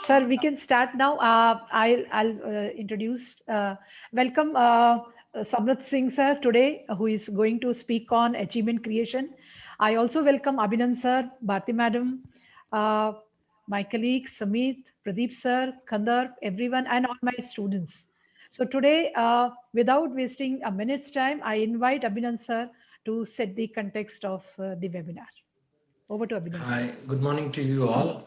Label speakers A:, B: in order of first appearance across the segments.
A: Sir, we can start now. I'll introduce, welcome Samrat Singh sir today, who is going to speak on achievement creation. I also welcome Abhinan sir, Bharti madam, uh, my colleagues Samit, Pradeep sir, Khandar, everyone, and all my students. So today, without wasting a minute's time, I invite Abhinan sir to set the context of the webinar. Over to Abhinan sir.
B: Hi, good morning to you all.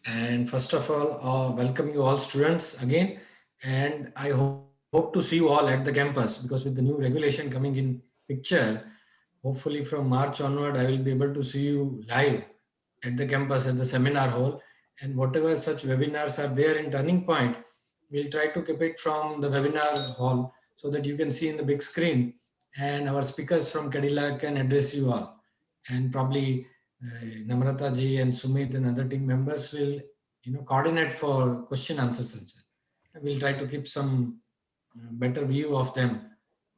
B: And first of all, welcome you all students again. And I hope to see you all at the campus because with the new regulation coming in picture, hopefully from March onward, I will be able to see you live at the campus at the seminar hall. And whatever such webinars are there in Turning Point, we'll try to keep it from the webinar hall so that you can see in the big screen. And our speakers from Cadillac can address you all. And probably Namrata ji and Sumit and other team members will, coordinate for question answer session. We'll try to keep some better view of them.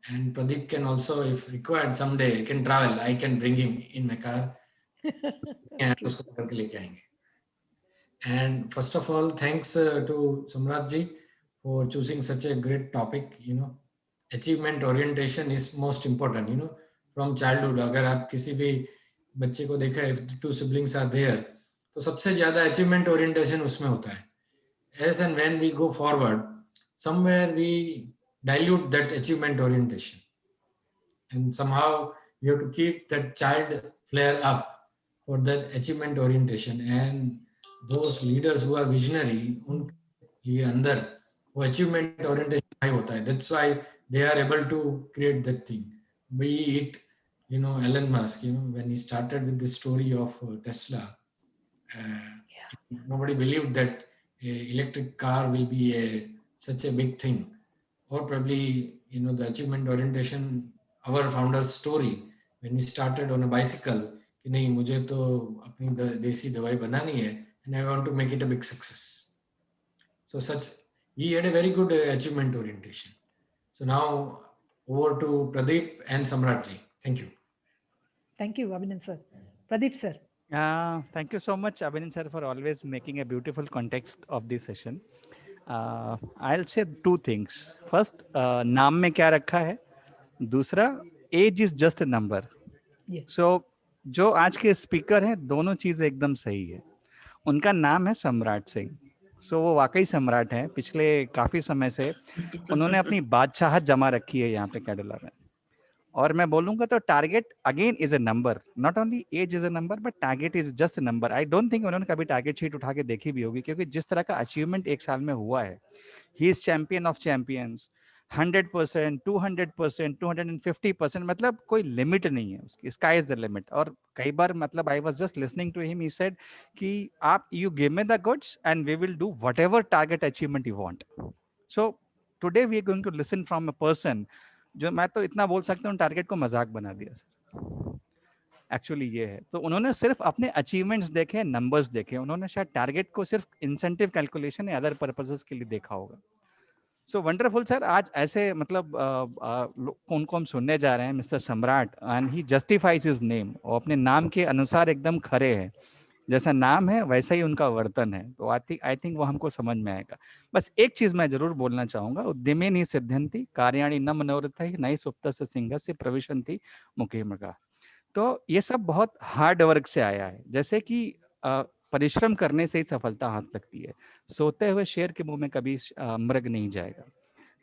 B: And Pradeep can also, if required, someday can travel. I can bring him in my car.
A: Thank you.
B: उसको पकड़ के लेके आएंगे. And first of all, thanks to Samrat ji for choosing such a great topic. Achievement orientation is most important. From childhood. अगर आप किसी भी बच्चे को देखा, if the two siblings are there, तो सबसे ज़्यादा achievement orientation उसमें होता है. As and when we go forward, somewhere we dilute that achievement orientation, and somehow we have to keep that child flare up for that achievement orientation. And those leaders who are visionary, उनके अंदर वो achievement orientation high होता है. That's why they are able to create that thing. Be it, Elon Musk, when he started with the story of Tesla, nobody believed that electric car will be such a big thing. Or probably, the achievement orientation, our founder's story, when we started on a bicycle, कि नहीं मुझे तो अपनी देसी दवाई बनानी है, and I want to make it a big success. So he had a very good achievement orientation. So now over to Pradeep and Samrat ji. Thank you.
A: Thank you, Abhinan sir. Pradeep sir.
C: Thank you so much, Abhinan sir, for always making a beautiful context of this session. I'll say two things. First, नाम में क्या रखा है? दूसरा, age is just a number.
A: Yes.
C: So, जो आज के speaker हैं, दोनों चीज़ एकदम सही है. उनका नाम है सम्राट सिंह. सो वो वाकई सम्राट हैं. पिछले काफ़ी समय से उन्होंने अपनी बादशाहत जमा रखी है यहाँ पे कैडिला में. और मैं बोलूंगा तो target again is a number. Not only age is a number but target is just a number. I don't think उन्होंने कभी टारगेट शीट उठा के देखी भी होगी, क्योंकि जिस तरह का अचीवमेंट एक साल में हुआ है, he is champion of champions. 100%, 200%, 250%, मतलब कोई लिमिट नहीं है उसकी. Sky is the limit. और कई बार मतलब I was just listening to him, he said कि आप you give me the goods and we will do whatever target achievement you want. So today we are going to listen from a person जो मैं तो इतना बोल सकता हूँ target को मजाक बना दिया सर. एक्चुअली ये है. तो उन्होंने सिर्फ अपने अचीवमेंट्स देखे, नंबर्स देखे. उन्होंने शायद टारगेट को सिर्फ इंसेंटिव कैलकुलेशन या अदर पर्पसेस के लिए देखा होगा. So wonderful sir. आज ऐसे मतलब कौन कौन सुनने जा रहे हैं मिस्टर सम्राट, and he justifies his name. और अपने नाम के अनुसार एकदम खरे हैं. जैसा नाम है वैसा ही उनका वर्तन है. तो आई थिंक वो हमको समझ में आएगा. बस एक चीज मैं जरूर बोलना चाहूंगा. उद्यमे नि सिद्ध्यंति कार्याणि न मनोरथैः नयि सुप्तस्य सिंहस्य प्रविशन्ति मुखे मृगा. तो ये सब बहुत हार्ड वर्क से आया है. जैसे कि परिश्रम करने से ही सफलता हाथ लगती है. सोते हुए शेर के मुंह में कभी मृग नहीं जाएगा.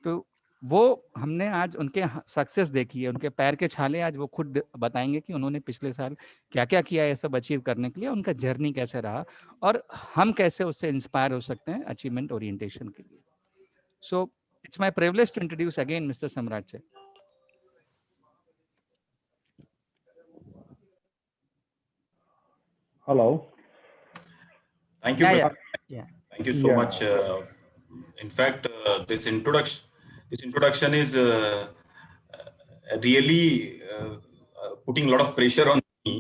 C: तो वो हमने आज उनके सक्सेस देखी है. उनके पैर के छाले आज वो खुद बताएंगे कि उन्होंने पिछले साल क्या क्या किया है सब अचीव करने के लिए. उनका जर्नी कैसे रहा और हम कैसे उससे इंस्पायर हो सकते हैं अचीवमेंट ओरिएंटेशन के लिए. So it's my privilege to introduce again mister Samrat ji.
D: Hello.
E: Thank you.
C: Yeah.
E: Thank you so much. In fact, this introduction is really putting a lot of pressure on me.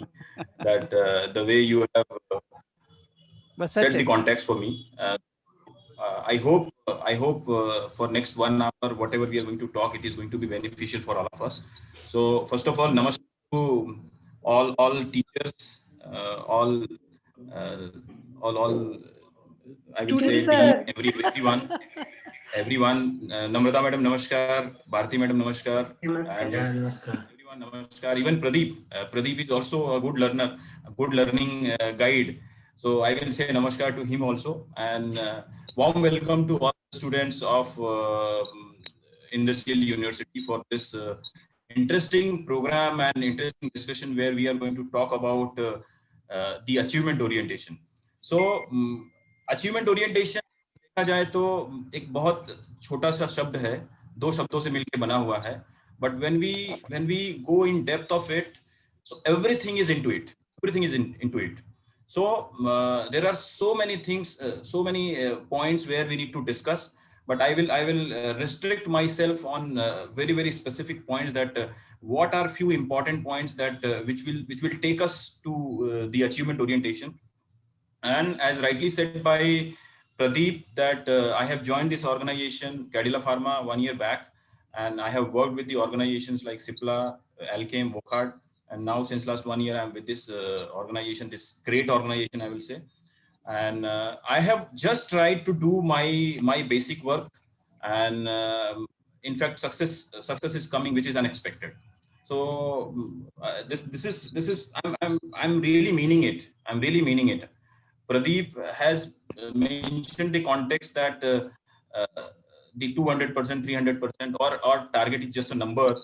E: That the way you have set the context for me. I hope for next 1 hour, whatever we are going to talk, it is going to be beneficial for all of us. So first of all, namaste to all teachers, all I will say everyone. Namrata madam, namaskar. Bharti madam, namaskar. And
B: Namaskar.
E: everyone, namaskar. Even Pradeep. Pradeep is also a good learner, a good learning guide. So I will say namaskar to him also. And warm welcome to all the students of Industrial University for this interesting program and interesting discussion where we are going to talk about the achievement orientation. So achievement orientation देखा जाए तो एक बहुत छोटा सा शब्द है, दो शब्दों से मिलकर बना हुआ है, but when we go in depth of it, so everything is into it, into it. So there are so many things, so many points where we need to discuss, but I will restrict myself on very specific points that what are few important points that which will take us to the achievement orientation. And as rightly said by Pradeep, that I have joined this organization, Cadila Pharma, 1 year back, and I have worked with the organizations like Cipla, Alkem, Wockhardt, and now since last 1 year, I'm with this organization, this great organization, I will say. And I have just tried to do my basic work, and in fact, success is coming, which is unexpected. So this is I'm really meaning it. I'm really meaning it. Pradeep has mentioned the context that the 200%, 300%, or target is just a number.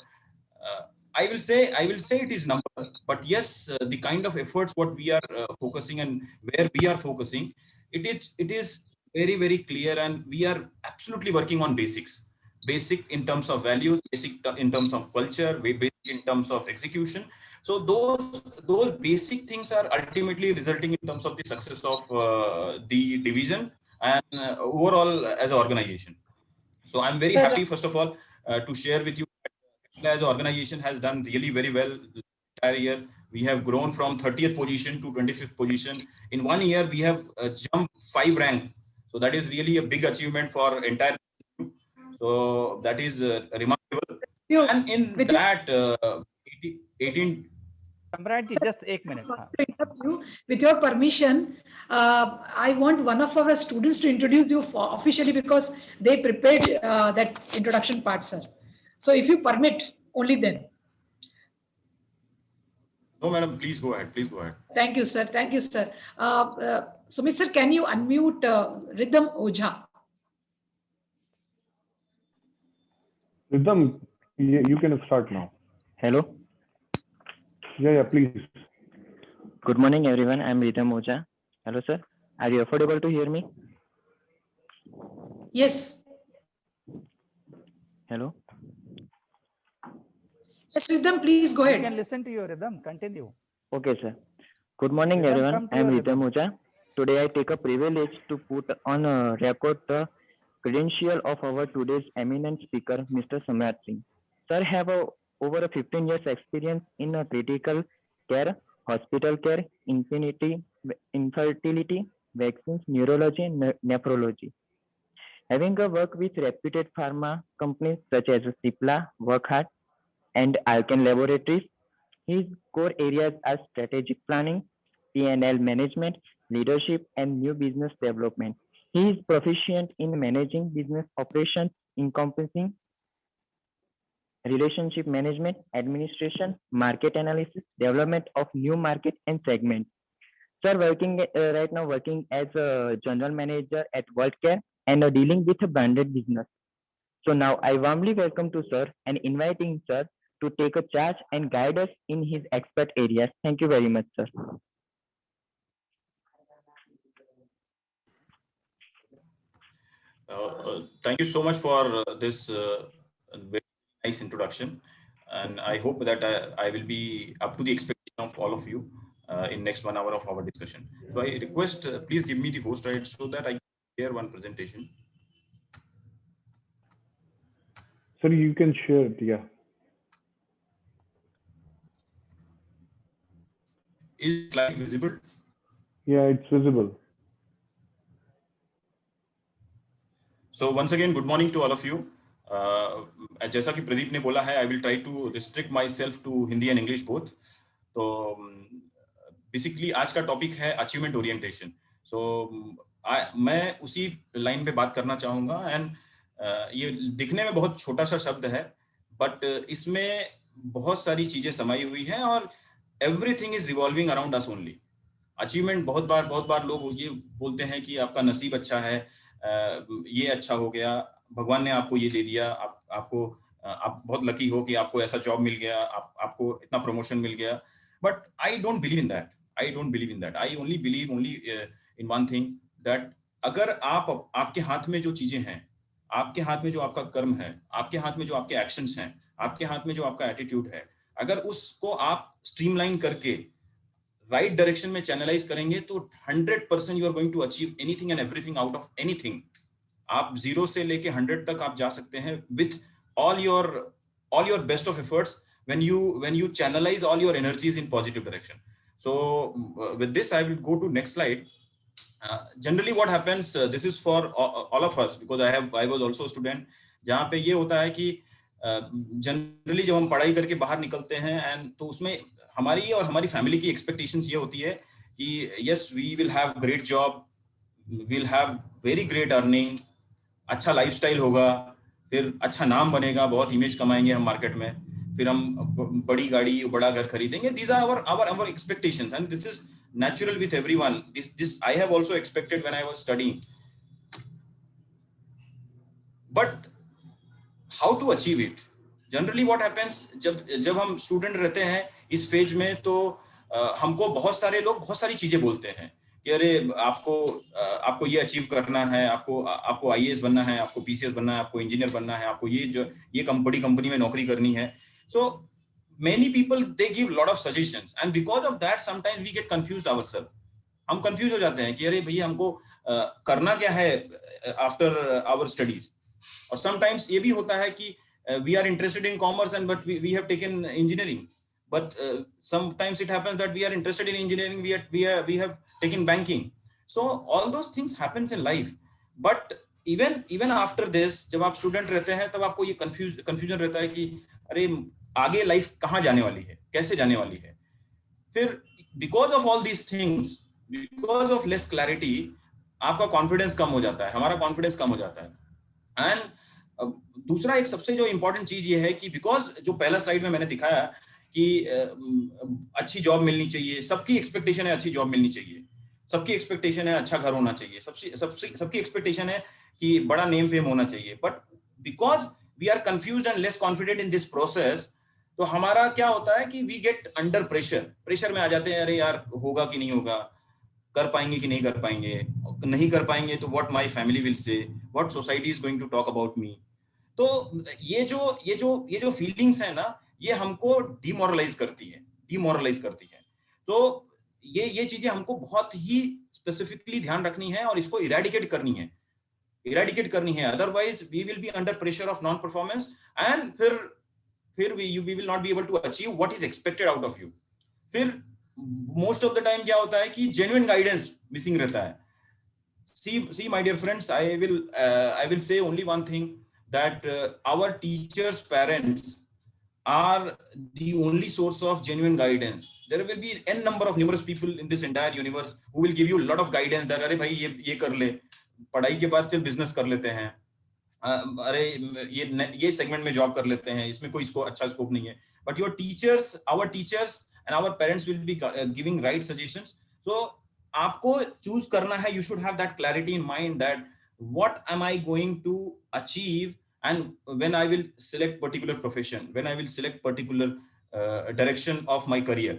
E: I will say it is number, but yes, the kind of efforts what we are focusing and where we are focusing, it is very clear, and we are absolutely working on basic in terms of values, basic in terms of culture, basic in terms of execution. So those basic things are ultimately resulting in terms of the success of the division and overall as an organization. So I'm very happy, first of all, to share with you as an organization has done really very well entire year. We have grown from 30th position to 25th position. In 1 year, we have jumped 5 ranks. So that is really a big achievement for entire. So that is remarkable. And in that 18.
C: Samratji, just 1 minute.
A: With your permission, I want one of our students to introduce you officially because they prepared that introduction part, sir. So if you permit, only then.
E: No, madam, please go ahead. Please go ahead.
A: Thank you, sir. Thank you, sir. Sumit, sir, can you unmute Ridham Ojha?
D: Ridham, you can start now.
F: Hello.
D: Yeah, please.
F: Good morning, everyone. I'm Ridham Ojha. Hello, sir. Are you affordable to hear me?
A: Yes.
F: Hello.
A: Yes, Ridham, please go ahead.
C: You can listen to you, Ridham. Continue.
F: Okay, sir. Good morning, everyone. I'm Ridham Ojha. Today, I take a privilege to put on a record the credential of our today's eminent speaker, Mr. Samrat Singh. Sir have over 15 years experience in critical care, hospital care, infertility, vaccines, neurology, and nephrology. Having worked with reputed pharma companies such as Cipla, Wockhardt, and Alkem Laboratories, his core areas are strategic planning, P&L management, leadership, and new business development. He is proficient in managing business operations encompassing relationship management, administration, market analysis, development of new market and segments. Sir, right now working as a general manager at WorldCare and dealing with a branded business. So now I warmly welcome to sir and inviting sir to take a charge and guide us in his expert areas. Thank you very much, sir.
E: Thank you so much for this very nice introduction, and I hope that I will be up to the expectation of all of you in next 1 hour of our discussion. So I request, please give me the host right so that I can share one presentation.
D: Sir, you can share it, yeah.
E: Is slide visible?
D: Yeah, it's visible.
E: So once again, good morning to all of you. जैसा कि प्रदीप ने बोला है, I will try to restrict myself to Hindi and English both. तो basically आज का topic है achievement orientation. सो मैं उसी लाइन पे बात करना चाहूंगा। एंड ये दिखने में बहुत छोटा सा शब्द है, बट इसमें बहुत सारी चीजें समाई हुई हैं और everything is revolving around us only. Achievement बहुत बार लोग ये बोलते हैं कि आपका नसीब अच्छा है, ये अच्छा हो गया, भगवान ने आपको ये दे दिया, आप बहुत लकी हो कि आपको ऐसा जॉब मिल गया, आपको इतना प्रमोशन मिल गया। But I don't believe in that. I only believe in one thing, that अगर आपके हाथ में जो चीजें हैं, आपके हाथ में जो आपका कर्म है, आपके हाथ में जो आपके एक्शंस हैं, आपके हाथ में जो आपका एटीट्यूड है, अगर उसको आप स्ट्रीमलाइन करके राइट डायरेक्शन में चैनलाइज करेंगे तो 100% you are going to achieve anything and everything out of anything. आप 0 से लेके 100 तक आप जा सकते हैं with all your best of efforts when you channelize all your energies in positive direction. So with this I will go to next slide. Generally what happens, this is for all of us because I was also a student, जहाँ पे ये होता है कि generally जब हम पढ़ाई करके बाहर निकलते हैं एंड तो उसमें हमारी और हमारी फैमिली की एक्सपेक्टेशंस ये होती है कि yes we will have great job, will have very great earning, अच्छा लाइफस्टाइल होगा, फिर अच्छा नाम बनेगा, बहुत इमेज कमाएंगे हम मार्केट में, फिर हम बड़ी गाड़ी बड़ा घर खरीदेंगे। These are our expectations and this is natural with everyone. This I have also expected when I was studying. But how to achieve it? Generally what happens, जब हम स्टूडेंट रहते हैं इस फेज में तो हमको बहुत सारे लोग बहुत सारी चीजें बोलते हैं कि अरे आपको ये अचीव करना है, आपको आईएएस बनना है, आपको पीसीएस बनना है, आपको इंजीनियर बनना है, आपको ये बड़ी कंपनी में नौकरी करनी है। सो many people they give lot of suggestions and because of that sometimes we get confused ourselves. हम कंफ्यूज हो जाते हैं कि अरे भैया हमको करना क्या है आफ्टर आवर स्टडीज। और समटाइम्स ये भी होता है कि we are interested in commerce and but we have taken engineering, but sometimes it happens that we are interested in engineering, we have taken banking. So all those things happens in life, but even after this जब आप student रहते हैं तब आपको ये confusion रहता है कि अरे आगे लाइफ कहाँ जाने वाली है, कैसे जाने वाली है। फिर because of all these things, because of less clarity आपका कॉन्फिडेंस कम हो जाता है, हमारा कॉन्फिडेंस कम हो जाता है। एंड दूसरा एक सबसे जो इंपॉर्टेंट चीज ये है कि बिकॉज जो पहला स्लाइड में मैंने दिखाया कि अच्छी जॉब मिलनी चाहिए, सबकी एक्सपेक्टेशन है अच्छी जॉब मिलनी चाहिए, सबकी एक्सपेक्टेशन है अच्छा घर होना चाहिए, सबकी एक्सपेक्टेशन है कि बड़ा नेम फेम होना चाहिए। But because we are confused and less confident in this process, तो हमारा क्या होता है कि वी गेट अंडर प्रेशर में आ जाते हैं, अरे यार होगा कि नहीं होगा, कर पाएंगे कि नहीं कर पाएंगे, नहीं कर पाएंगे तो what my family will say, what society is going to talk about me. तो ये जो फीलिंग्स है ना, ये हमको डिमोरलाइज करती है। तो ये चीजें हमको बहुत ही स्पेसिफिकली ध्यान रखनी है और इसको इरेडिकेट करनी है, otherwise we will be under pressure of non performance and फिर we will not be able to achieve what is expected out of you. फिर मोस्ट ऑफ द टाइम क्या होता है कि जेन्युइन गाइडेंस मिसिंग रहता है। See my dear friends, I will say only one thing, that our teachers' parents are the only source of genuine guidance. There will be n number of numerous people in this entire universe who will give you a lot of guidance that अरे भाई ये कर ले, पढ़ाई के बाद चल business कर लेते हैं, अरे ये सेगमेंट में जॉब कर लेते हैं, इसमें कोई इसको अच्छा स्कोप नहीं है। But our teachers and our parents will be giving right suggestions. So आपको चूज करना है, you should have that clarity in mind that what am I going to achieve and when I will select particular profession, when I will select particular direction of my career,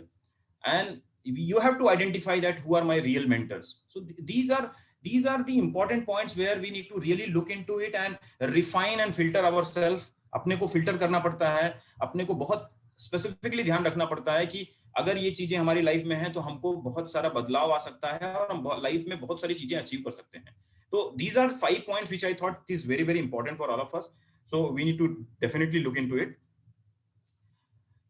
E: and you have to identify that who are my real mentors. So these are the important points where we need to really look into it and refine and filter ourselves. अपने को filter करना पड़ता है, अपने को बहुत specifically ध्यान रखना पड़ता है कि अगर ये चीजें हमारी लाइफ में हैं तो हमको बहुत सारा बदलाव आ सकता है और हम लाइफ में बहुत सारी चीजें अचीव कर सकते हैं। तो these are 5 points which I thought is very very important for all of us, so we need to definitely look into it.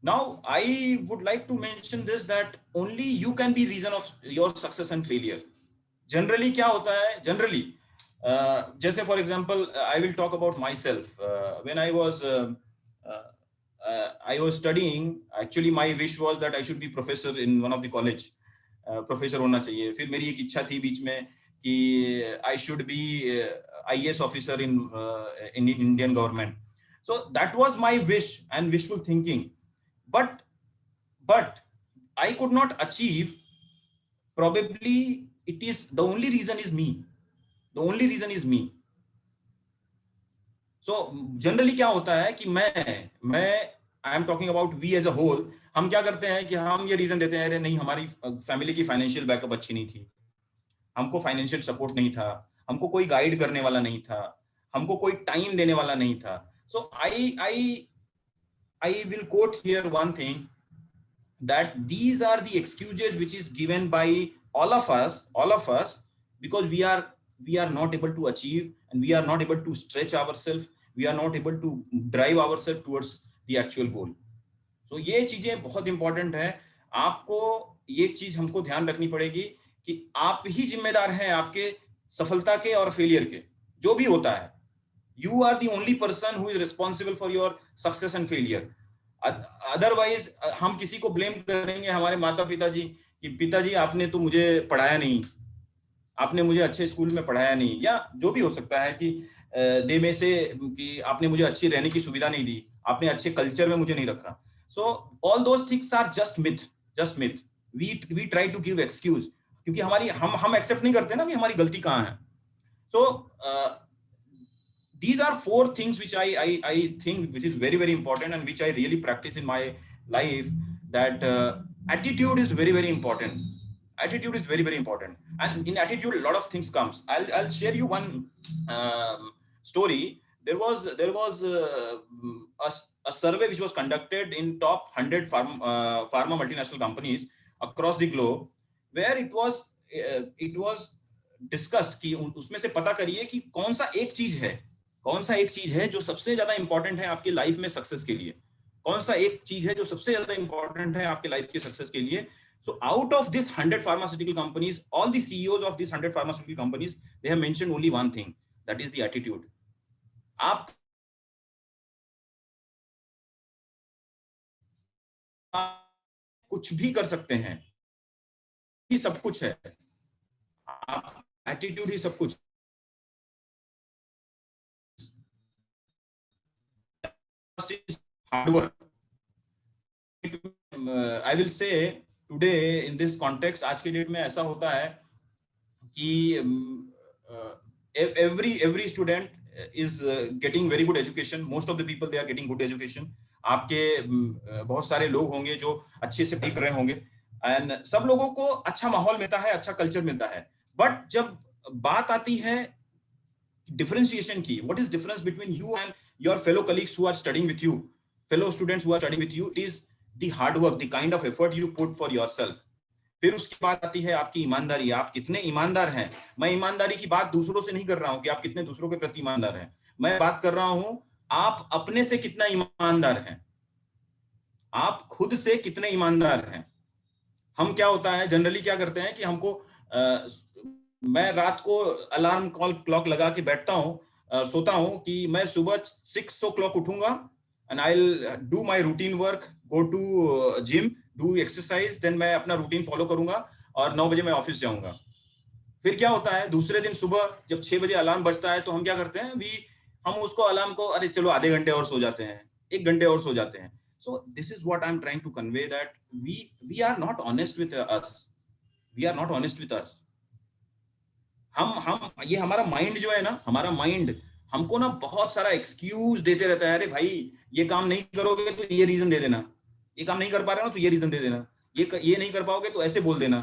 E: Now I would like to mention this, that only you can be reason of your success and failure. Generally क्या होता है, generally जैसे for example I will talk about myself. When I was studying, actually my wish was that I should be professor in one of the college, professor होना चाहिए। फिर मेरी एक इच्छा थी बीच में कि I should be IAS officer in Indian government. So that was my wish and wishful thinking, but I could not achieve. Probably it is the only reason is me. The only reason is me. So generally क्या होता है कि मैं I am talking about we as a whole, हम क्या करते हैं कि हम ये रीजन देते हैं, अरे नहीं हमारी फैमिली की फाइनेंशियल बैकअप अच्छी नहीं थी, हमको फाइनेंशियल सपोर्ट नहीं था, हमको कोई गाइड करने वाला नहीं था, हमको कोई टाइम देने वाला नहीं था. So I will quote here one thing, that these are the excuses which is given by all of us because we are not able to achieve, and we are not able to stretch ourselves, we are not able to drive ourselves towards the actual goal. So ये चीजें बहुत important है. आपको ये चीज हमको ध्यान रखनी पड़ेगी कि आप ही जिम्मेदार हैं आपके सफलता के और फेलियर के, जो भी होता है. You are the only person who is responsible for your success and failure. Otherwise हम किसी को ब्लेम करेंगे, हमारे माता पिता जी, कि पिताजी आपने तो मुझे पढ़ाया नहीं, आपने मुझे अच्छे स्कूल में पढ़ाया नहीं, या जो भी हो सकता है कि दे में से कि आपने मुझे अच्छी रहने की सुविधा नहीं दी, आपने अच्छे कल्चर में मुझे नहीं रखा. So all those things are just myth. We try to give excuse, क्योंकि हमारी हम एक्सेप्ट नहीं करते ना कि हमारी गलती कहाँ है. सो these are 4 things which I think which is very important, and which I really practice in my life, that attitude is very important. Attitude is very important, and in attitude a lot of things comes. I'll share you one story. There was a survey which was conducted in top 100 pharma multinational companies across the globe, where it was discussed कि उसमें से पता करिए कि कौन सा एक चीज है जो सबसे ज्यादा इंपॉर्टेंट है आपके लाइफ में सक्सेस के लिए. कौन सा एक चीज है जो सबसे ज्यादा इंपॉर्टेंट है आपके लाइफ के सक्सेस के लिए. So out of this 100 pharmaceutical companies, all the CEOs of these 100 pharmaceutical companies, they have mentioned only one thing, that is the attitude. आप कुछ भी कर सकते हैं, ये सब कुछ है, एटीट्यूड ही सब कुछ. Hard work. I will say today in this context, आज के डेट में ऐसा होता है कि every student is getting very good education. Most of the people they are getting good education. आपके बहुत सारे लोग होंगे जो अच्छे से पढ़ रहे होंगे, and सब लोगों को अच्छा माहौल मिलता है, अच्छा कल्चर मिलता है. बट जब बात आती है डिफरेंशिएशन की, what is difference between you and your fellow colleagues who are studying with you, fellow students who are studying with you, it is the hard work, the kind of effort you put for yourself. फिर उसके बाद आती है आपकी ईमानदारी, आप कितने ईमानदार हैं. मैं ईमानदारी की बात दूसरों से नहीं कर रहा हूं कि आप कितने दूसरों के प्रति ईमानदार हैं, मैं बात कर रहा हूं आप अपने से कितना ईमानदार हैं, आप खुद से कितने ईमानदार हैं. हम क्या होता है जनरली क्या करते हैं कि हमको मैं रात को अलार्म क्लॉक लगा के बैठता हूं, सोता हूं कि मैं सुबह 6 o'clock उठूंगा, and I'll do my routine work, go to gym, do exercise, then मैं अपना रूटीन फॉलो करूंगा और 9 बजे मैं ऑफिस जाऊंगा. फिर क्या होता है दूसरे दिन सुबह जब 6 बजे अलार्म बजता है तो हम क्या करते हैं, हम उसको अलार्म को अरे चलो आधे घंटे और सो जाते हैं, 1 घंटे और सो जाते हैं. So this is what I'm trying to convey, that we are not honest with us. We are not honest with us. हम ये हमारा माइंड जो है ना, हमारा माइंड हमको ना बहुत सारा एक्सक्यूज देते रहता है. अरे भाई ये काम नहीं करोगे तो ये रीजन दे देना, ये काम नहीं कर पा रहे हो तो ये रीजन दे देना, ये नहीं कर पाओगे तो ऐसे बोल देना.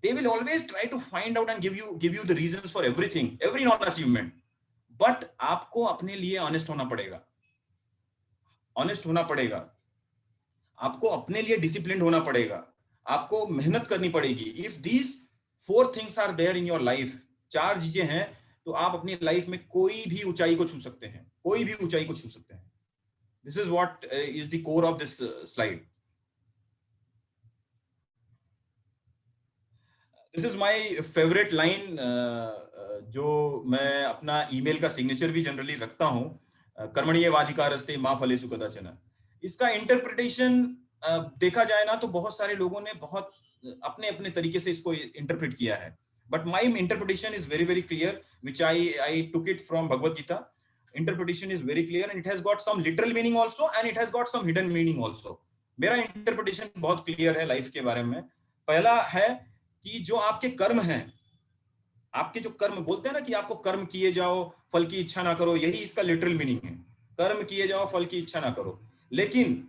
E: They will always try to find out and give you the reasons for everything, every non achievement. But आपको अपने लिए ऑनेस्ट होना पड़ेगा, ऑनेस्ट होना पड़ेगा, आपको अपने लिए डिसिप्लिन होना पड़ेगा, आपको मेहनत करनी पड़ेगी. If these 4 things are there in your life, 4 चीजें हैं, तो आप अपनी लाइफ में कोई भी ऊंचाई को छू सकते हैं, कोई भी ऊंचाई को छू सकते हैं. This is what is the core of this slide. This is my favourite line, जो मैं अपना ईमेल का सिग्नेचर भी जनरली रखता हूं, कर्मण्येवाधिकारस्ते मा फलेषु कदाचन. इसका इंटरप्रिटेशन देखा जाए ना तो बहुत सारे लोगों ने बहुत अपने अपने तरीके से इसको इंटरप्रेट किया है, but my interpretation is very very clear, which I took it from Bhagavad Gita. Interpretation is very clear and it has got some literal meaning also and it has got some hidden meaning also. मेरा interpretation बहुत clear है life के बारे में. पहला है कि जो आपके कर्म हैं, आपके जो कर्म बोलते हैं ना कि आपको कर्म किए जाओ फल की इच्छा ना करो, यही इसका लिटरल मीनिंग है, कर्म किए जाओ फल की इच्छा ना करो. लेकिन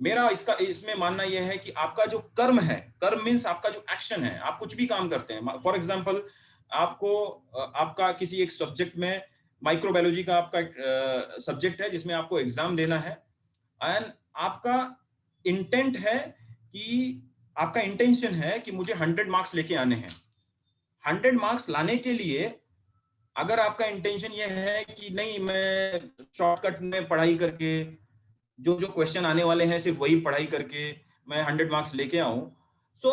E: मेरा इसमें मानना यह है कि आपका जो कर्म है, कर्म मीन्स आपका जो एक्शन है, आप कुछ भी काम करते हैं. फॉर एग्जाम्पल आपका किसी एक सब्जेक्ट में, माइक्रोबायोलॉजी का आपका सब्जेक्ट है जिसमें आपको एग्जाम देना है, एंड आपका इंटेंट है कि आपका इंटेंशन है कि मुझे 100 मार्क्स लेके आने हैं. 100 मार्क्स लाने के लिए अगर आपका इंटेंशन ये है कि नहीं मैं शॉर्टकट में पढ़ाई करके जो क्वेश्चन आने वाले हैं सिर्फ वही पढ़ाई करके मैं 100 मार्क्स लेके आऊं, so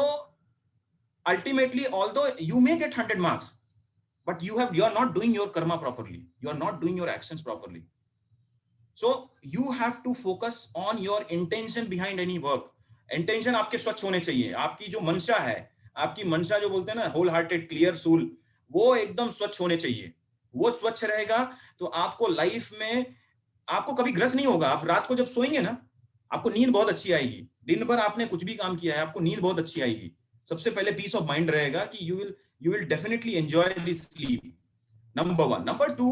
E: ultimately although you may gate 100 marks, but you are not doing your karma properly, you are not doing your actions properly. So you have to focus on your intention behind any work. Intention आपके स्वच्छ होने चाहिए. आपकी जो मंशा है, आपकी मंशा जो बोलते हैं ना, होल हार्टेड क्लियर सोल, वो एकदम स्वच्छ होने चाहिए. वो स्वच्छ रहेगा तो आपको लाइफ में आपको कभी ग्रस नहीं होगा. आप रात को जब सोएंगे ना, आपको नींद बहुत अच्छी आएगी. दिन भर आपने कुछ भी काम किया है, आपको नींद बहुत अच्छी आएगी. सबसे पहले पीस ऑफ माइंड रहेगा कि you will definitely enjoy this sleep. Number 1. Number 2,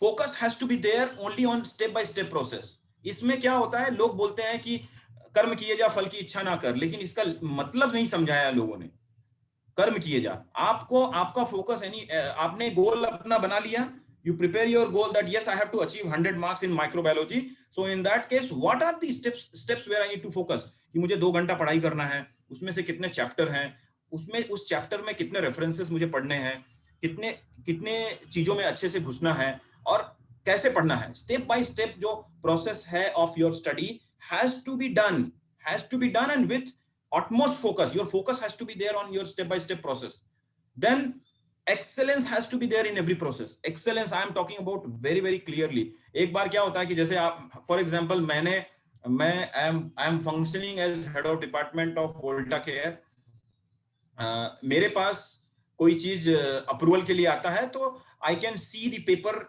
E: focus has to be there only on step by step process. इसमें क्या होता है, लोग बोलते हैं कि कर्म किए जा फल की इच्छा ना कर, लेकिन इसका मतलब नहीं समझाया लोगों ने. कर्म किए जा, आपका फोकस आपने गोल अपना बना लिया, you prepare your goal that yes I have to achieve 100 marks in microbiology, so in that case what are the steps where I need to focus, कि मुझे 2 घंटा पढ़ाई करना है, उसमें से कितने चैप्टर हैं, उसमें उस चैप्टर में कितने रेफरेंसेस मुझे पढ़ने हैं, कितने चीजों में अच्छे से घुसना है और कैसे पढ़ना है. स्टेप बाय स्टेप जो प्रोसेस है of your study has to be done and with utmost focus. Your focus has to be there on your step by step process. Then excellence has to be there in every process. Excellence I am talking about very very clearly. एक बार क्या होता है कि जैसे आप for example मैं I am functioning as head of department of Volta Care. मेरे पास कोई चीज अप्रूवल के लिए आता है तो I can see the paper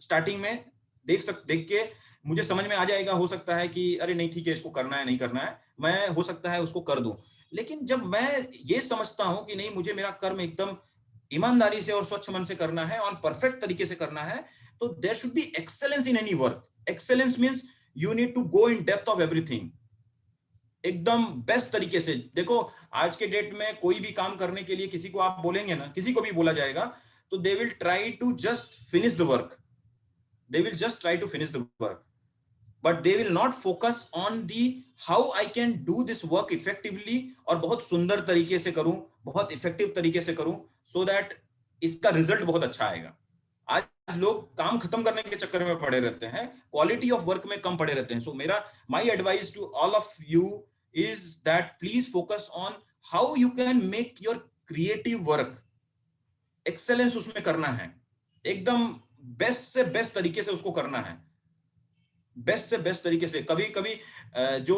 E: starting में देख के मुझे समझ में आ जाएगा. हो सकता है कि अरे नहीं ठीक है इसको करना है नहीं करना है, मैं हो सकता है उसको कर दूं. लेकिन जब मैं ये समझता हूं कि नहीं मुझे मेरा कर्म एकदम ईमानदारी से और स्वच्छ मन से करना है और परफेक्ट तरीके से करना है, तो there should be excellence in any work. Excellence means you need to go in depth of everything, एकदम बेस्ट तरीके से. देखो आज के डेट में कोई भी काम करने के लिए किसी को आप बोलेंगे ना, किसी को भी बोला जाएगा तो they will try to just finish the work, but they will not focus on the how I can do this work effectively और बहुत सुंदर तरीके से करूं, बहुत इफेक्टिव तरीके से करूं, so that इसका रिजल्ट बहुत अच्छा आएगा. आज लोग काम खत्म करने के चक्कर में पड़े रहते हैं, क्वालिटी ऑफ वर्क में कम पड़े रहते हैं. सो मेरा my advice to all of you is that please focus on how you can make your creative work. Excellence उसमें करना है, एकदम बेस्ट से बेस्ट तरीके से उसको करना है, बेस्ट से बेस्ट तरीके से. कभी कभी जो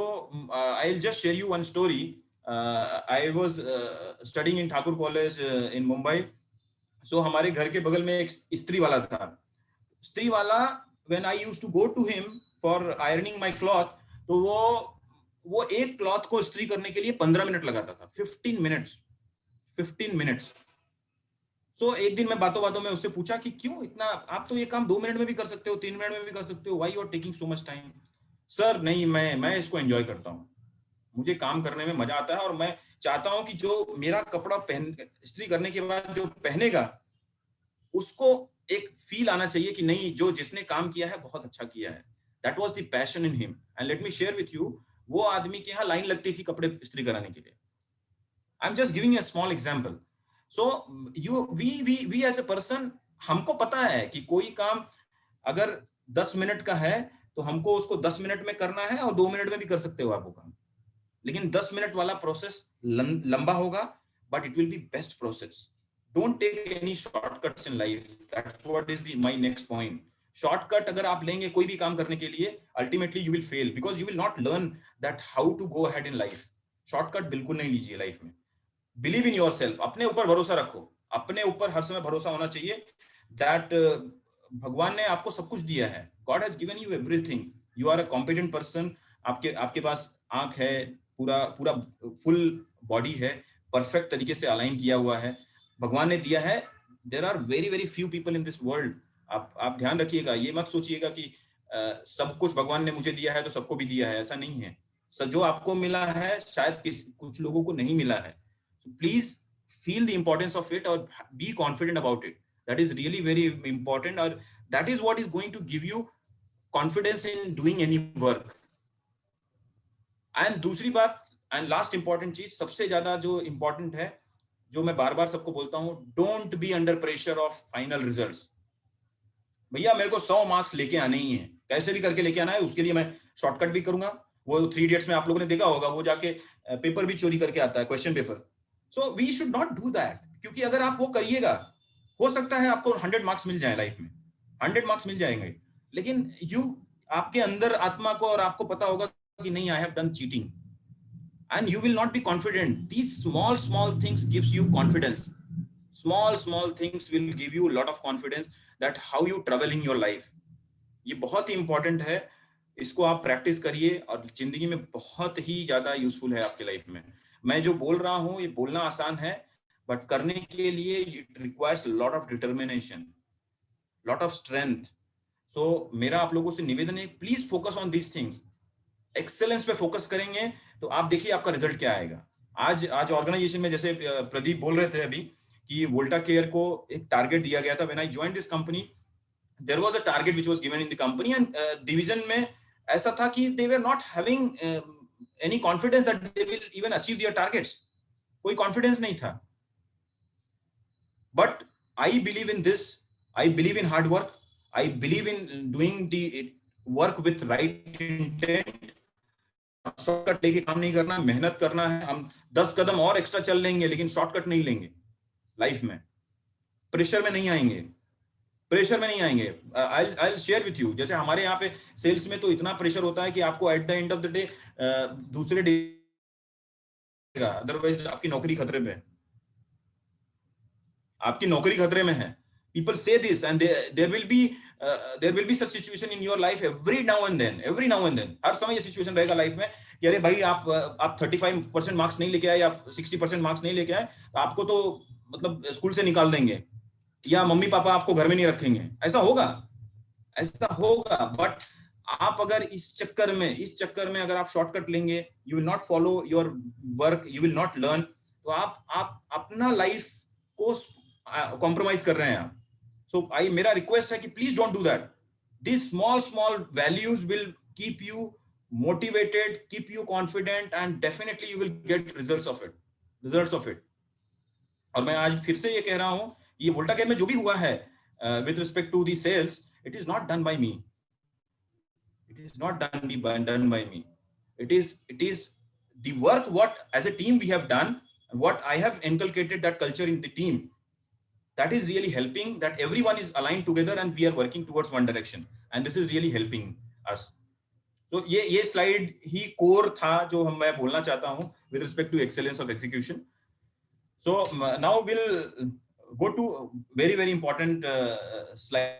E: I will just share you one story. I was studying in Thakur college in Mumbai. So हमारे घर के बगल में एक स्त्री वाला था. स्त्री वाला when I used to go to him for ironing my cloth, तो वो एक क्लॉथ को इस्त्री करने के लिए 15 मिनट लगाता था. 15 मिनट्स. सो एक दिन मैं बातों में उससे पूछा कि क्यों इतना, आप तो ये काम 2 मिनट में भी कर सकते हो, 3 मिनट में भी कर सकते हो, why you are taking so much time. Sir नहीं, मैं इसको एंजॉय करता हूँ, मुझे काम करने में मजा आता है और मैं चाहता हूं कि जो मेरा कपड़ा इस्त्री करने के बाद जो पहनेगा उसको एक फील आना चाहिए कि नहीं जो जिसने काम किया है बहुत अच्छा किया है. That was the passion in him. And let me share with you, वो आदमी के यहाँ लाइन लगती थी कपड़े इस्त्री कराने के लिए. I am just giving a small example. So we as a person, हमको पता है कि कोई काम अगर 10 मिनट का है तो हमको उसको 10 मिनट में करना है और 2 मिनट में भी कर सकते हो आप वो काम. लेकिन 10 मिनट वाला प्रोसेस लंबा होगा, but it will be best process. Don't take any shortcuts in life. That's what is my next point. Shortcut अगर आप लेंगे कोई भी काम करने के लिए, ultimately you will fail, because you will not learn that how to go ahead in life. Shortcut बिल्कुल नहीं लीजिए लाइफ में। बिलीव इन योरसेल्फ, अपने ऊपर भरोसा रखो, अपने ऊपर हर समय भरोसा होना चाहिए दैट भगवान ने आपको सब कुछ दिया है। God has given you everything, you are a competent person, आपके पास आंख है, पूरा फुल बॉडी है, परफेक्ट तरीके से अलाइन किया हुआ है, भगवान ने दिया है। There are very very few people in this world. आप ध्यान रखिएगा, ये मत सोचिएगा कि सब कुछ भगवान ने मुझे दिया है तो सबको भी दिया है, ऐसा नहीं है। जो आपको मिला है शायद कुछ लोगों को नहीं मिला है। So please feel the importance of it or be confident about it. That is really very important, or that is what is going to give you confidence in doing any work. And दूसरी बात and last important चीज, सबसे ज्यादा जो important है, जो मैं बार बार सबको बोलता हूँ, don't be under pressure of final results. भैया मेरे को 100 मार्क्स लेके आने ही है, कैसे भी करके लेके आना है, उसके लिए मैं शॉर्टकट भी करूंगा। वो 3 इडियट्स में आप लोगों ने देखा होगा, वो जाके पेपर भी चोरी करके आता है, question paper. So we should not do that, क्योंकि अगर आप वो करिएगा, हो सकता है आपको 100 मार्क्स मिल जाए लाइफ में, 100 मार्क्स मिल जाएंगे, लेकिन आपके अंदर आत्मा को और आपको पता होगा कि नहीं, I have done cheating, and you will not be confident. These small things gives you confidence. Small things will give you a lot of confidence that how you travel in your life. ये बहुत ही important है, इसको आप practice करिए और जिंदगी में बहुत ही ज्यादा यूजफुल है आपके लाइफ में। मैं जो बोल रहा हूँ ये बोलना आसान है, बट करने के लिए it requires lot of determination, lot of strength. So मेरा आप लोगों से निवेदन है, please focus on these things. Excellence पे फोकस करेंगे तो आप देखिए आपका रिजल्ट क्या आएगा। आज ऑर्गेनाइजेशन में जैसे प्रदीप बोल रहे थे अभी कि वोल्टा केयर को एक टारगेट दिया गया था। When I joined this company there was a target which was given in the company, and division में ऐसा था कि they were not having any confidence that they will even achieve their targets. कोई confidence नहीं था। But I believe in this. I believe in hard work. I believe in doing the work with right intent. Shortcut लेके काम नहीं करना, मेहनत करना है। हम 10 कदम और एक्स्ट्रा चल लेंगे, लेकिन शॉर्टकट नहीं लेंगे लाइफ में। प्रेशर में नहीं आएंगे, I'll share with you, जैसे हमारे यहाँ पे सेल्स में तो इतना प्रेशर होता है कि आपको at the end of the day दूसरे डे, अदरवाइज आपकी नौकरी खतरे में है, आपकी नौकरी खतरे में है। People say this, and there will be such situation in your life every now and then. हर समय ये सिचुएशन रहेगा लाइफ में कि अरे भाई आप 35% मार्क्स नहीं लेके आए या 60% मार्क्स नहीं लेके आए, आपको तो मतलब स्कूल से निकाल देंगे, या मम्मी पापा आपको घर में नहीं रखेंगे। ऐसा होगा। बट आप अगर इस चक्कर में अगर आप शॉर्टकट लेंगे, you will not follow your work, you will not learn, तो आप अपना लाइफ को कॉम्प्रोमाइज कर रहे हैं आप। सो मेरा रिक्वेस्ट है कि please don't do that. This small values will keep you motivated, keep you confident, and definitely you will get results of it. और मैं आज फिर से ये कह रहा हूं, ये वोल्टा केयर में जो भी हुआ है with respect to the sales, it is not done by me, it is the work what as a team we have done, what I have inculcated that culture in the team, that is really helping, that everyone is aligned together and we are working towards one direction, and this is really helping us. So ये slide ही core था जो मैं बोलना चाहता हूँ with respect to excellence of execution. So now we'll go to very very important slide.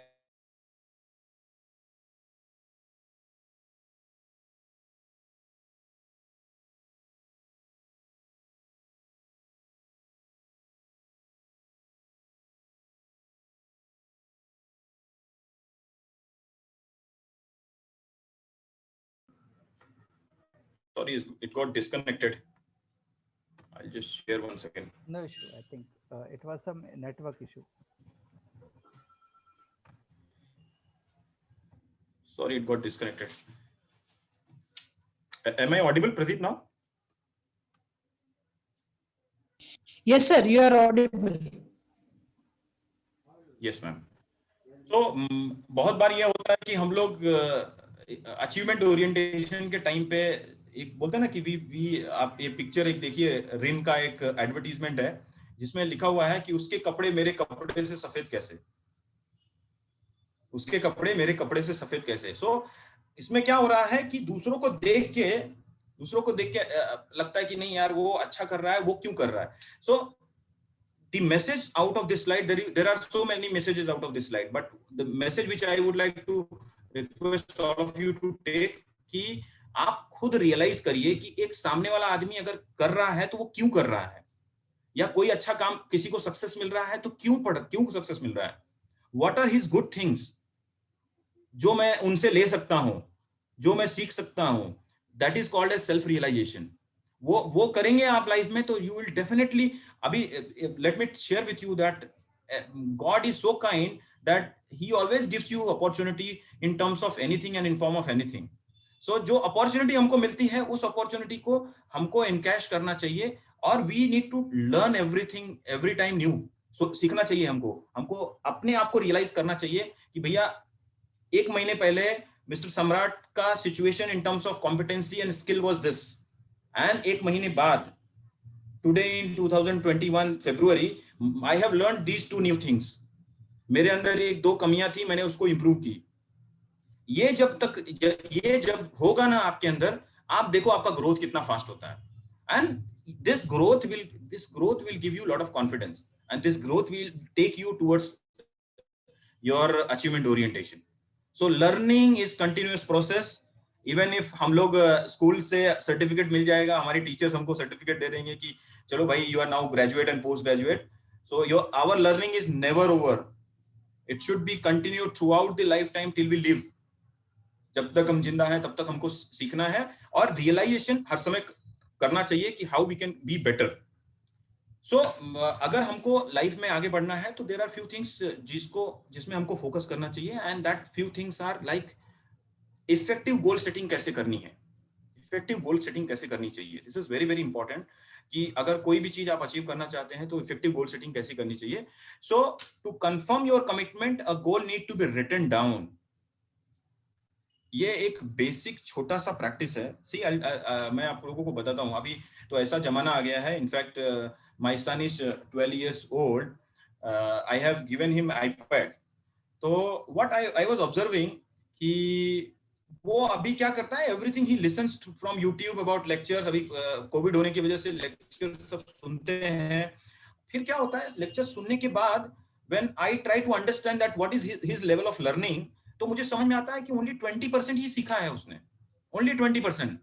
E: Sorry, it got disconnected. I'll just share one second.
C: No issue. I think it was some network issue.
E: Sorry, it got disconnected. Am I audible, Pradeep, now?
A: Yes, sir. You are audible.
E: Yes, ma'am. So बहुत बार ये होता है कि हम लोग achievement orientation के time पे एक बोलते हैं ना कि आप ये पिक्चर एक देखिए, रिन का एक एडवर्टीजमेंट है जिसमें लिखा हुआ है कि उसके कपड़े मेरे कपड़े से सफेद कैसे, उसके कपड़े मेरे कपड़े से सफेद कैसे। सो इसमें क्या हो रहा है कि दूसरों को देख के दूसरों को देख के लगता है कि नहीं यार वो अच्छा कर रहा है, वो क्यों कर रहा है. So the message out of this slide, there are so many messages out of this slide, but the message which I would like to request all of you to take कि आप खुद रियलाइज करिए कि एक सामने वाला आदमी अगर कर रहा है तो वो क्यों कर रहा है, या कोई अच्छा काम, किसी को सक्सेस मिल रहा है तो क्यों सक्सेस मिल रहा है. What are his good things जो मैं उनसे ले सकता हूं, जो मैं सीख सकता हूं. That is called as self realisation. वो करेंगे आप लाइफ में तो यू विल डेफिनेटली. अभी let me share with you that God is so kind that he always gives you opportunity in terms of anything and in form of anything. So जो opportunity हमको मिलती है उस opportunity को हमको encash करना चाहिए, और we need to learn everything every time new. So सीखना चाहिए हमको अपने आप को रियलाइज करना चाहिए कि भैया 1 महीने पहले मिस्टर सम्राट का situation in terms of competency and skill was this, and 1 महीने बाद today in 2021 February I have learned these 2 new things. मेरे अंदर 1-2 कमियां थी, मैंने उसको इंप्रूव की. ये जब होगा ना आपके अंदर, आप देखो आपका ग्रोथ कितना फास्ट होता है. And this growth will give you a lot of confidence, and this growth will take you towards your achievement orientation. So learning is continuous process. Even if हम लोग स्कूल से सर्टिफिकेट मिल जाएगा, हमारे teachers हमको certificate दे देंगे कि चलो भाई you are now graduate and post graduate, so our learning is never over. It should be continued throughout the lifetime till we live. जब तक हम जिंदा हैं तब तक हमको सीखना है, और रियलाइजेशन हर समय करना चाहिए कि how we can be better. So अगर हमको लाइफ में आगे बढ़ना है तो देयर आर फ्यू थिंग्स जिसमें हमको फोकस करना चाहिए, and that few things are like effective goal setting कैसे करनी है. इफेक्टिव गोल सेटिंग कैसे करनी चाहिए, this is very very important कि अगर कोई भी चीज आप अचीव करना चाहते हैं तो इफेक्टिव गोल सेटिंग कैसे करनी चाहिए. So to confirm your commitment, a goal need to be written down. ये एक बेसिक छोटा सा प्रैक्टिस है. सी मैं आप लोगों को बताता हूँ. अभी तो ऐसा जमाना आ गया है, in fact my son is 12 years old. I have given him iPad. तो व्हाट आई वाज ऑब्जर्विंग कि वो अभी क्या करता है, everything he lessons from YouTube about lectures. अभी कोविड होने की वजह से लेक्चर सब सुनते हैं. फिर क्या होता है, लेक्चर सुनने के बाद when I try to understand that what is his level of learning, तो मुझे समझ में आता है कि ओनली 20% ही सीखा है उसने. ओनली 20%,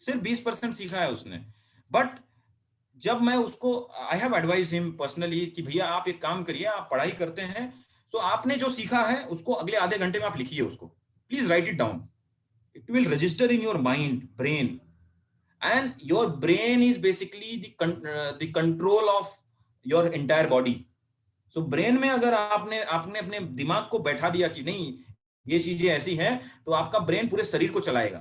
E: सिर्फ 20% सीखा है उसने. बट जब मैं उसको, I have advised him personally कि भैया आप एक काम करिए, आप पढ़ाई करते हैं तो आपने जो सीखा है उसको अगले आधे घंटे में आप लिखिए उसको. Please right it down. It will register in your mind, brain, and your brain is basically the control of your entire body. So brain में अगर आपने अपने दिमाग को बैठा दिया कि नहीं ये चीजें ऐसी हैं, तो आपका ब्रेन पूरे शरीर को चलाएगा,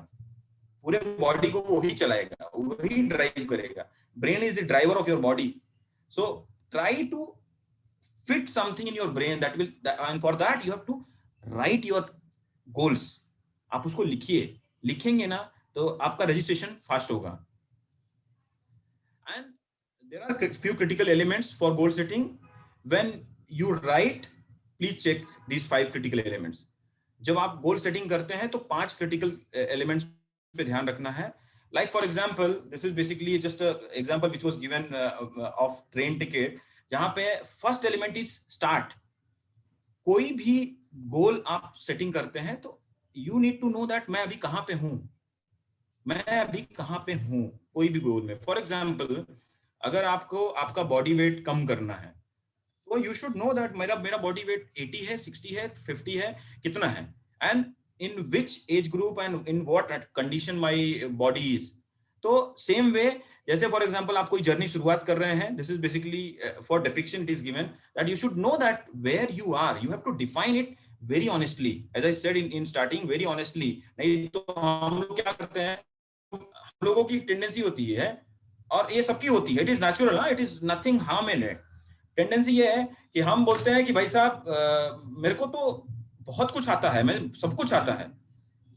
E: पूरे बॉडी को वही चलाएगा, वही ड्राइव करेगा. Brain is the driver of your body. So try to fit something in your brain that will, and for that you have to write your goals. आप उसको लिखेंगे ना तो आपका रजिस्ट्रेशन फास्ट होगा. And there are few critical elements for goal setting. When you write, please check these 5 critical elements. जब आप goal setting करते हैं तो 5 क्रिटिकल एलिमेंट्स पे ध्यान रखना है. Like for example, this is basically just a example which was given of train ticket, जहां पे फर्स्ट एलिमेंट इज स्टार्ट. कोई भी गोल आप सेटिंग करते हैं तो you need to know that मैं अभी कहां पे हूं, कोई भी गोल में. फॉर एग्जांपल, अगर आपको आपका बॉडी वेट कम करना है तो यू शुड नो दैट मेरा बॉडी वेट 80 है, 60 है, 50 है, कितना है, and in which age group and in what condition my body is. तो सेम वे, जैसे फॉर एग्जांपल आप कोई जर्नी शुरुआत कर रहे हैं, this is basically for depiction it is given that you should know that where you are. You have to define it very honestly, as I said in starting, very honestly. नहीं तो हम लोग क्या करते हैं, हम लोगों की टेंडेंसी होती है, और ये सबकी होती है, it is natural, it is nothing harm in it. Tendency ये है कि हम बोलते हैं कि भाई साहब मेरे को तो बहुत कुछ आता है, मैं सब कुछ आता है.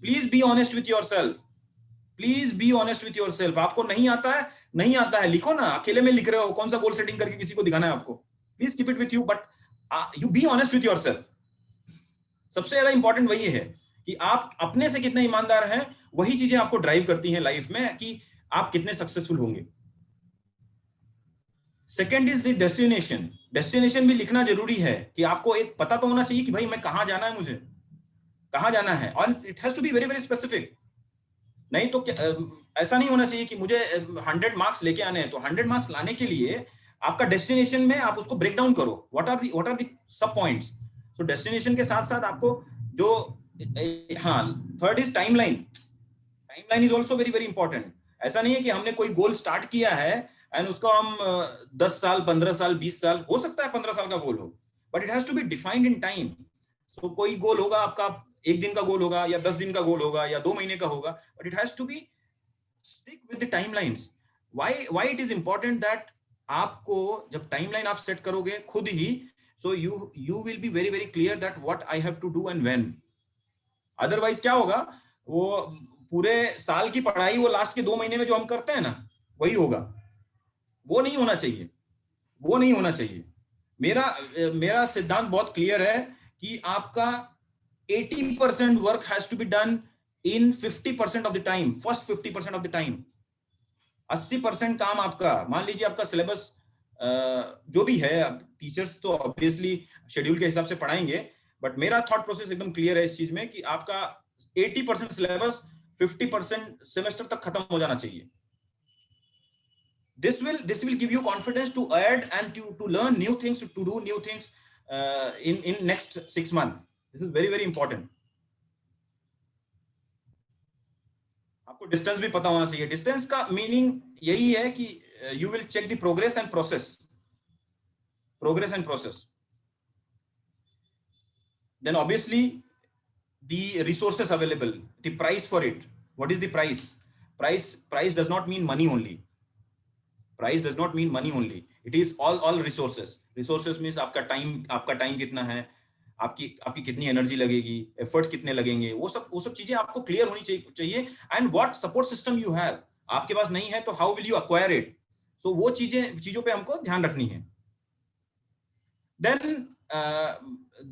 E: Please be honest with yourself. Please be honest with yourself. आपको नहीं आता है, लिखो ना. अकेले में लिख रहे हो, कौन सा गोल सेटिंग करके किसी को दिखाना है आपको. Please keep it with you, but you be honest with yourself. सबसे ज्यादा इंपॉर्टेंट वही है कि आप अपने से कितने ईमानदार हैं, वही चीजें आपको ड्राइव करती हैं लाइफ में कि आप कितने सक्सेसफुल होंगे। Second is the destination. Destination भी लिखना जरूरी है कि आपको एक पता तो होना चाहिए कि भाई मैं कहां जाना है, मुझे कहां जाना है, और it has to be very very specific. नहीं तो ऐसा नहीं होना चाहिए कि मुझे 100 मार्क्स लेके आने हैं। तो 100 मार्क्स लाने के लिए आपका डेस्टिनेशन में आप उसको ब्रेक डाउन करो, what are the sub points. तो डेस्टिनेशन के साथ साथ आपको जो हाँ, third is timeline. Timeline is also very very important. ऐसा नहीं है कि हमने कोई गोल स्टार्ट किया है एंड उसको हम 10 साल 15 साल 20 साल, हो सकता है 15 साल का गोल हो, but it has to be defined in time. तो कोई गोल होगा आपका 1 दिन का गोल होगा या 10 दिन का गोल होगा या 2 महीने का होगा, but it has to be stick with the timelines. Why it is important that आपको जब टाइमलाइन आप सेट करोगे खुद ही, so you will be very very clear that what I have to do and when. Otherwise क्या होगा, वो पूरे साल की पढ़ाई वो लास्ट के 2 महीने में जो हम करते हैं ना, वही होगा। वो नहीं होना चाहिए, वो नहीं होना चाहिए। मेरा सिद्धांत बहुत क्लियर है कि आपका 80% work has to be done in 50% of the time, first 50% of the time. 80% काम आपका, मान लीजिए आपका सिलेबस जो भी है, टीचर्स तो ऑब्वियसली शेड्यूल के हिसाब से पढ़ाएंगे, बट मेरा थॉट प्रोसेस एकदम क्लियर है इस चीज में कि आपका 80% सिलेबस 50% सेमेस्टर तक खत्म हो जाना चाहिए। This will give you confidence to add and to learn new things, to do new things in next 6 months. This is very very important. आपको डिस्टेंस भी पता होना चाहिए। डिस्टेंस का मीनिंग यही है कि you will check the progress and process. Progress and process. Then obviously the resources available, the price for it. What is the price? Price does not mean money only. Price does not mean money only. It is all resources. Resources means आपका time कितना है, आपकी कितनी energy लगेगी, effort कितने लगेंगे, वो सब चीजें आपको क्लियर होनी चाहिए। And what support system you have, आपके पास नहीं है तो how will you acquire it. So वो चीजों पे हमको ध्यान रखनी है। Then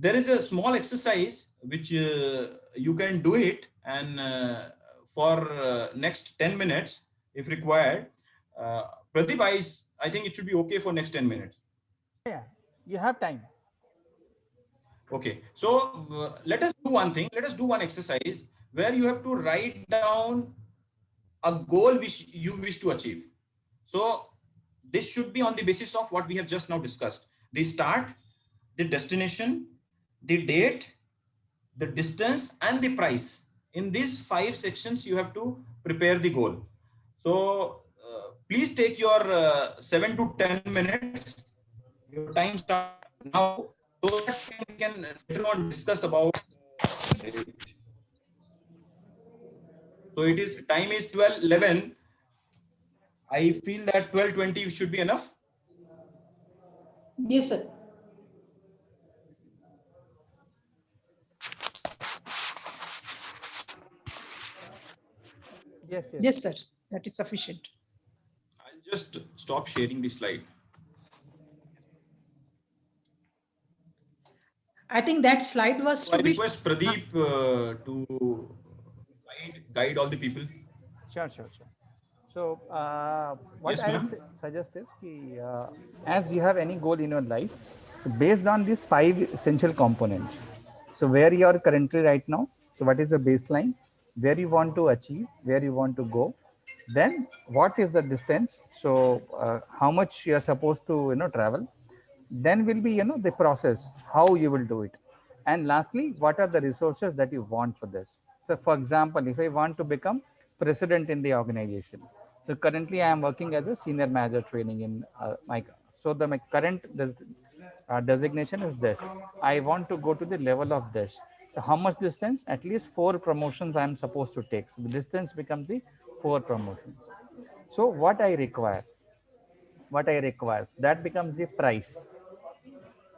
E: there is a small exercise which you can do it and for next 10 minutes if required. Pradeep, I think it should be okay for next 10 minutes.
C: Yeah, you have time.
E: Okay, so let us do one thing. Let us do one exercise where you have to write down a goal which you wish to achieve. So this should be on the basis of what we have just now discussed: the start, the destination, the date, the distance, and the price. In these 5 sections, you have to prepare the goal. So please take your 7 to 10 minutes. Your time starts now, so that we can later on discuss about it. So time is 12:11. I feel that 12:20 should be enough.
A: Yes, sir. Yes, sir. That is sufficient.
E: I'll just stop sharing the slide.
A: I think that slide was
E: so I request Pradeep to guide all the people.
C: Sure. So what
E: Yes,
C: I would suggest is as you have any goal in your life, so based on these 5 essential components, so where you are currently right now, so what is the baseline, where you want to achieve, where you want to go, then what is the distance, so how much you are supposed to travel, then will be the process how you will do it, and lastly what are the resources that you want for this. So for example, if I want to become president in the organization, so currently I am working as a senior manager training in my current designation is this. I want to go to the level of this. So how much distance? At least 4 promotions I am supposed to take. So the distance becomes the 4 promotions. So what I require, that becomes the price,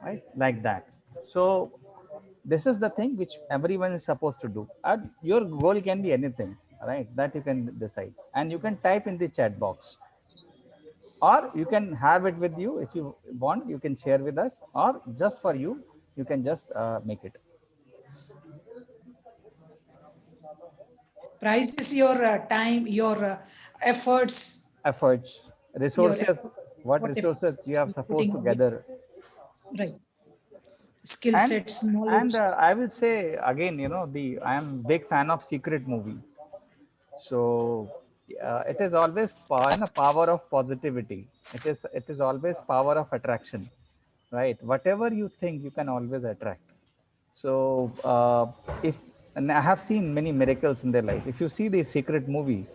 C: right? Like that. So this is the thing which everyone is supposed to do. And your goal can be anything, right? That you can decide, and you can type in the chat box, or you can have it with you. If you want, you can share with us, or just for you, you can just make it.
A: price is your time, your efforts,
C: Efforts,
A: your
C: resources, what
A: what
C: resources
A: efforts
C: you have
A: you're
C: supposed
A: putting,
C: to gather.
A: right? Skill
C: and
A: sets, knowledge.
C: and I will say again, the I am big fan of secret movie. So it is always power of positivity. It is always power of attraction, right? Whatever you think, you can always attract. So if and I have seen many miracles in their life. If you see the secret movie,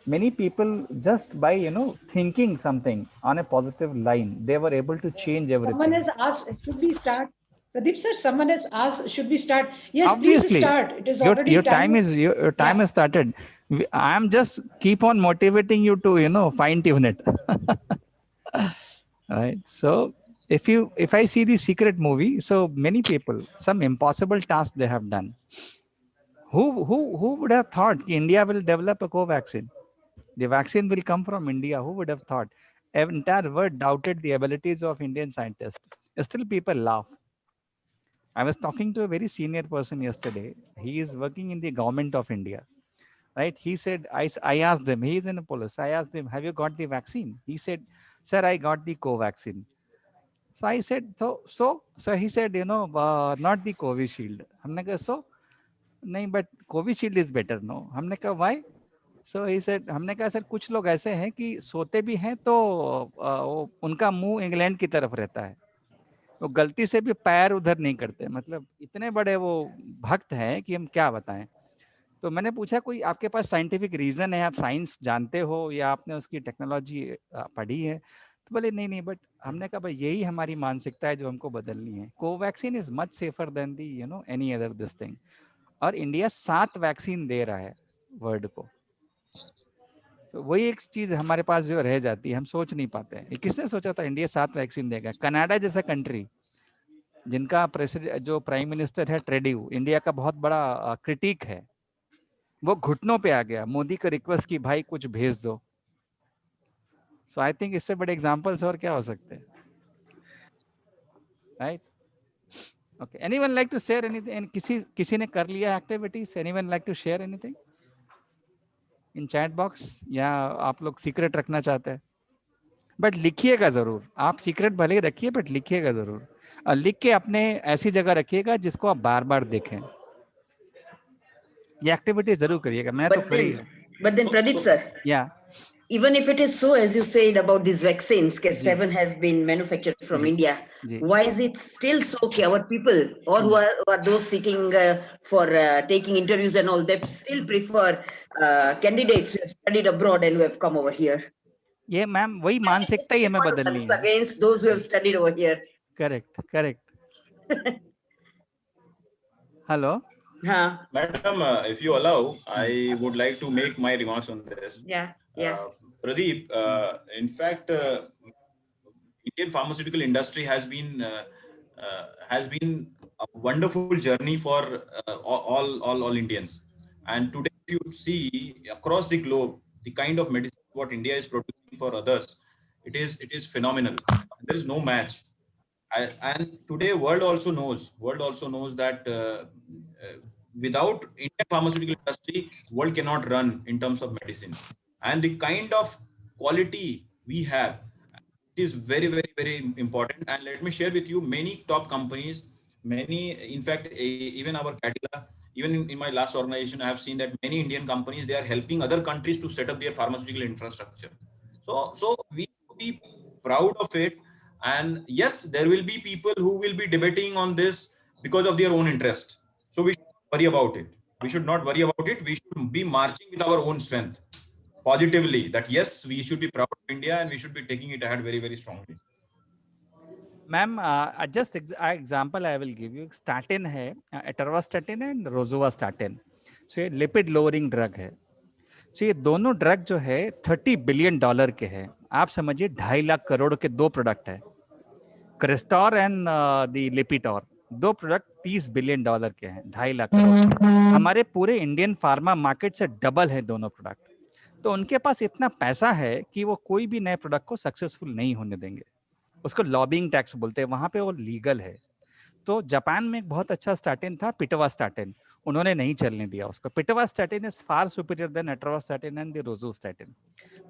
C: many people just by thinking something on a positive line, they were able to change
A: Someone
C: everything.
A: has asked, should we start? Pradeep sir, someone has asked, should we start? Yes, please
C: Obviously,
A: start. It is
C: your
A: already time.
C: your time
A: Yeah.
C: has started. I am just keep on motivating you to fine tune it. Right. So if I see the secret movie, so many people, some impossible task they have done. Who would have thought India will develop a co-vaccine? The vaccine will come from India. Who would have thought? Entire world doubted the abilities of Indian scientists. Still people laugh. I was talking to a very senior person yesterday. He is working in the government of India, right? He said, I asked him, he is in a police. I asked him, have you got the vaccine? He said, sir, I got the co-vaccine. So I said, so he said, not the Covishield. हमने कहा, so? नहीं, but Covishield is better, no? हमने कहा, why? So he said, हमने कहा, sir कुछ लोग ऐसे हैं कि सोते भी हैं तो वो उनका मुंह इंग्लैंड की तरफ रहता है, वो गलती से भी पैर उधर नहीं करते, मतलब इतने बड़े वो भक्त हैं कि हम क्या बताएं। तो मैंने पूछा, कोई आपके पास साइंटिफिक रीजन है, आप साइंस जानते हो या आपने उसकी टेक्नोलॉजी पढ़ी है? तो बोले नहीं नहीं, बट हमने कहा भाई यही हमारी मानसिकता है जो हमको बदलनी है। Covaxin is much safer than the any other this thing. और इंडिया 7 वैक्सीन दे रहा है वर्ल्ड को। तो वही एक चीज हमारे पास जो रह जाती है, हम सोच नहीं पाते हैं। किसने सोचा था इंडिया 7 वैक्सीन देगा? कनाडा जैसा कंट्री जिनका प्रेसिडेंट जो प्राइम मिनिस्टर है ट्रेड्यू, इंडिया का बहुत बड़ा क्रिटिक है, वो घुटनों पे आ गया मोदी को रिक्वेस्ट की, भाई कुछ भेज दो। सो आई थिंक इससे बड़े एग्जांपल्स और क्या हो सकते हैं, right? Okay, anyone like to share anything? किसी ने कर लिया activities? Anyone like to share anything in chat box, या आप लोग सीक्रेट रखना चाहते हैं? बट लिखिएगा जरूर, आप सीक्रेट भले ही रखिए बट लिखिएगा जरूर, और लिख के अपने ऐसी जगह रखिएगा जिसको आप बार बार देखें। ये एक्टिविटी जरूर करिएगा, मैंने तो करी है।
G: But then Pradeep sir,
C: या
G: even if it is so, as you said about these vaccines, because 7 have been manufactured from India, why is it still so okay? Our people, or who are those sitting for taking interviews and all, they still prefer candidates who have studied abroad and who have come over here.
C: ये ma'am वही मानसिकता ही हमें बदलनी है।
G: Against those who have studied over here.
C: Correct correct. Hello
E: Madam, if you allow, I would like to make my remarks on this.
G: Yeah.
E: Pradeep, in fact, Indian pharmaceutical industry has been a wonderful journey for all Indians. And today, if you see across the globe, the kind of medicine what India is producing for others, it is phenomenal. There is no match. And today, world also knows that without Indian pharmaceutical industry, world cannot run in terms of medicine. And the kind of quality we have, it is very, very, very important. And let me share with you many top companies, in fact, even our Cadila, even in my last organization, I have seen that many Indian companies, they are helping other countries to set up their pharmaceutical infrastructure. So we be proud of it. And yes, there will be people who will be debating on this because of their own interest. So we should not worry about it. We should not worry about it. We should be marching with our own strength positively, that yes, we should be proud of India and we should be taking it ahead very, very strongly.
C: Ma'am just example I will give you. Statin है, atorvastatin and rosuvastatin. So ये lipid lowering drug है। So ये दोनों drug जो है $30 billion के हैं। आप समझिए 2.5 लाख करोड़ के 2 प्रोडक्ट है, क्रिस्टोर एंड दी लिपिटोर, 2 प्रोडक्ट $30 बिलियन के हैं, 2.5 लाख करोड़। हमारे पूरे इंडियन फार्मा मार्केट से डबल है दोनों प्रोडक्ट। तो उनके पास इतना पैसा है कि वो कोई भी नए प्रोडक्ट को सक्सेसफुल नहीं होने देंगे। उसको लॉबिंग टैक्स बोलते हैं, वहां पे वो लीगल है। तो जापान में एक बहुत अच्छा स्टार्टिन था, पिटवास्टाटिन, उन्होंने नहीं चलने दिया उसको। Pitavastatin is far superior than atorvastatin and the rosuvastatin,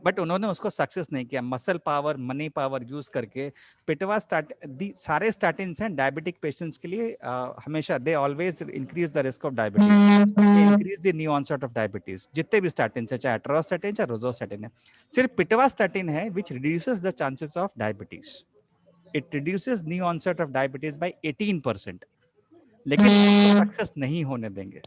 C: but उन्होंने उसको सक्सेस नहीं किया। Muscle power, money power use करके पिटवास्टैटिन, सारे स्टैटिन्स हैं डायबिटिक पेशेंट्स के लिए हमेशा they always increase the risk of diabetes, increase the new onset of diabetes. जितने भी स्टैटिन्स है, चाहे एट्रोवास्टैटिन चाहे रोज़ोस्टैटिन है, सिर्फ पिटवास्टैटिन है which reduces the chances of diabetes. It reduces new onset of diabetes by 18%, लेकिन सक्सेस नहीं होने देंगे।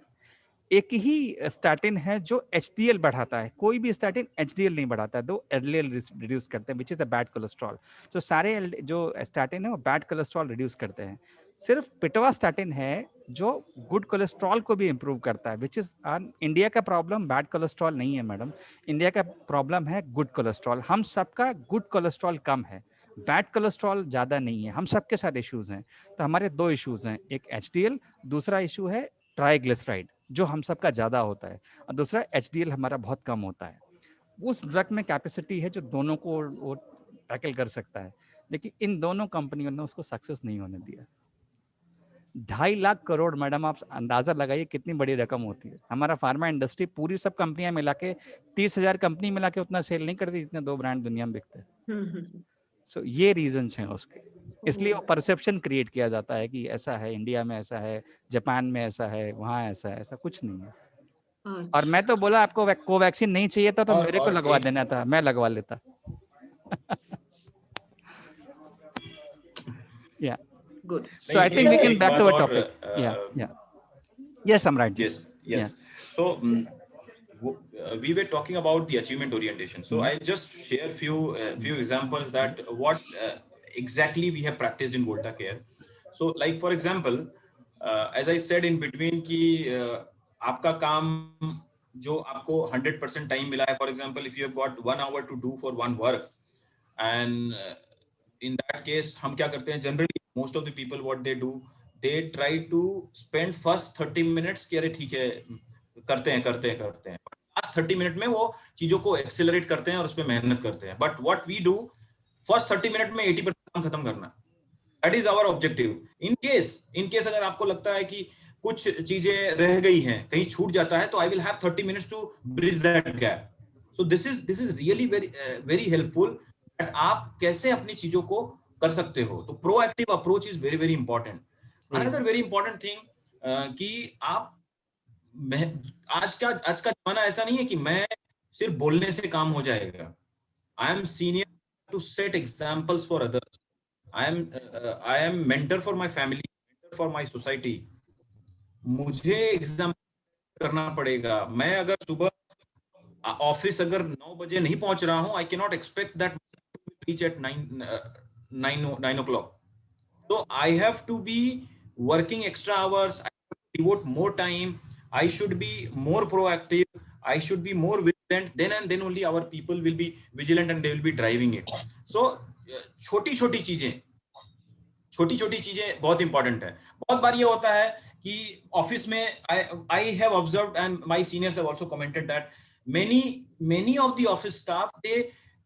C: एक ही स्टैटिन है जो HDL बढ़ाता है, कोई भी स्टैटिन HDL नहीं बढ़ाता है, दो LDL रिड्यूस करते हैं, which is a bad cholesterol. तो सारे जो स्टैटिन है वो बैड कोलेस्ट्रॉल रिड्यूस करते हैं। सिर्फ पिटवास्टैटिन है जो गुड कोलेस्ट्रॉल को भी इंप्रूव करता है, विच इज इंडिया का प्रॉब्लम बैड कोलेस्ट्रॉल नहीं है मैडम, इंडिया का प्रॉब्लम है गुड कोलेस्ट्रॉल। हम सबका गुड कोलेस्ट्रॉल कम है, बैड कोलेस्ट्रॉल ज्यादा नहीं है, हम सबके साथ इश्यूज हैं। तो हमारे दो इश्यूज हैं, एक HDL, दूसरा इशू है ट्राइग्लिसराइड जो हम सबका ज्यादा होता है, और दूसरा HDL हमारा बहुत कम होता है। उस ड्रग में कैपेसिटी है जो दोनों को वो टैकल कर सकता है, लेकिन इन दोनों कंपनियों ने उसको सक्सेस नहीं होने दिया। 2.5 लाख करोड़ मैडम, आप अंदाजा लगाइए कितनी बड़ी रकम होती है। हमारा फार्मा इंडस्ट्री पूरी सब कंपनियां मिला के 30,000 कंपनी मिला के उतना सेल नहीं करती जितने 2 ब्रांड दुनिया में बिकते हैं। सो ये रीजंस हैं उसके, इसलिए वो परसेप्शन क्रिएट किया जाता है कि ऐसा है, इंडिया में ऐसा है, जापान में ऐसा है, वहाँ ऐसा है, ऐसा कुछ नहीं है। और मैं तो बोला आपको कोवैक्सीन नहीं चाहिए था तो मेरे को लगवा देना था, मैं लगवा लेता। Yeah.
G: Good.
C: So I think we can back to our topic. Yeah. Yes, Samrat.
E: Yes. So we were talking about the achievement orientation. So I'll just share few examples that what exactly we have practiced in Volta Care. So like for example, as I said in between कि आपका काम जो आपको 100% time मिला है, for example if you have got 1 hour to do for one work, and in that case हम क्या करते हैं, generally most of the people what they do, they try to spend first 30 minutes कि अरे ठीक है करते हैं लास्ट 30 मिनट में वो चीजों को एक्सेलरेट करते हैं और उस पर मेहनत करते हैं। But what we do, first 30 minute में 80% काम खत्म करना, that is our objective. In case अगर आपको लगता है कि कुछ चीजें रह गई हैं, कहीं छूट जाता है, तो I will have 30 minutes to bridge that gap. So this is really very helpful that आप कैसे अपनी चीजों को कर सकते हो। तो proactive approach is very very important. Another very important thing कि आप आज का जमाना ऐसा नहीं है कि मैं सिर्फ बोलने से काम हो जाएगा। I am senior to set examples for others. I am mentor for my family, mentor for my society. मुझे एग्जांपल करना पड़ेगा। मैं अगर सुबह ऑफिस अगर 9 बजे नहीं पहुंच रहा हूं, I can not expect that reach at 9 o'clock. So I have to be working extra hours. I have to devote more time. I should be more proactive. I should be more vigilant. Then and then only our people will be vigilant and they will be driving it. So छोटी-छोटी चीजें बहुत important है। बहुत बार ये होता है कि office में I have observed and my seniors have also commented that many of the office staff they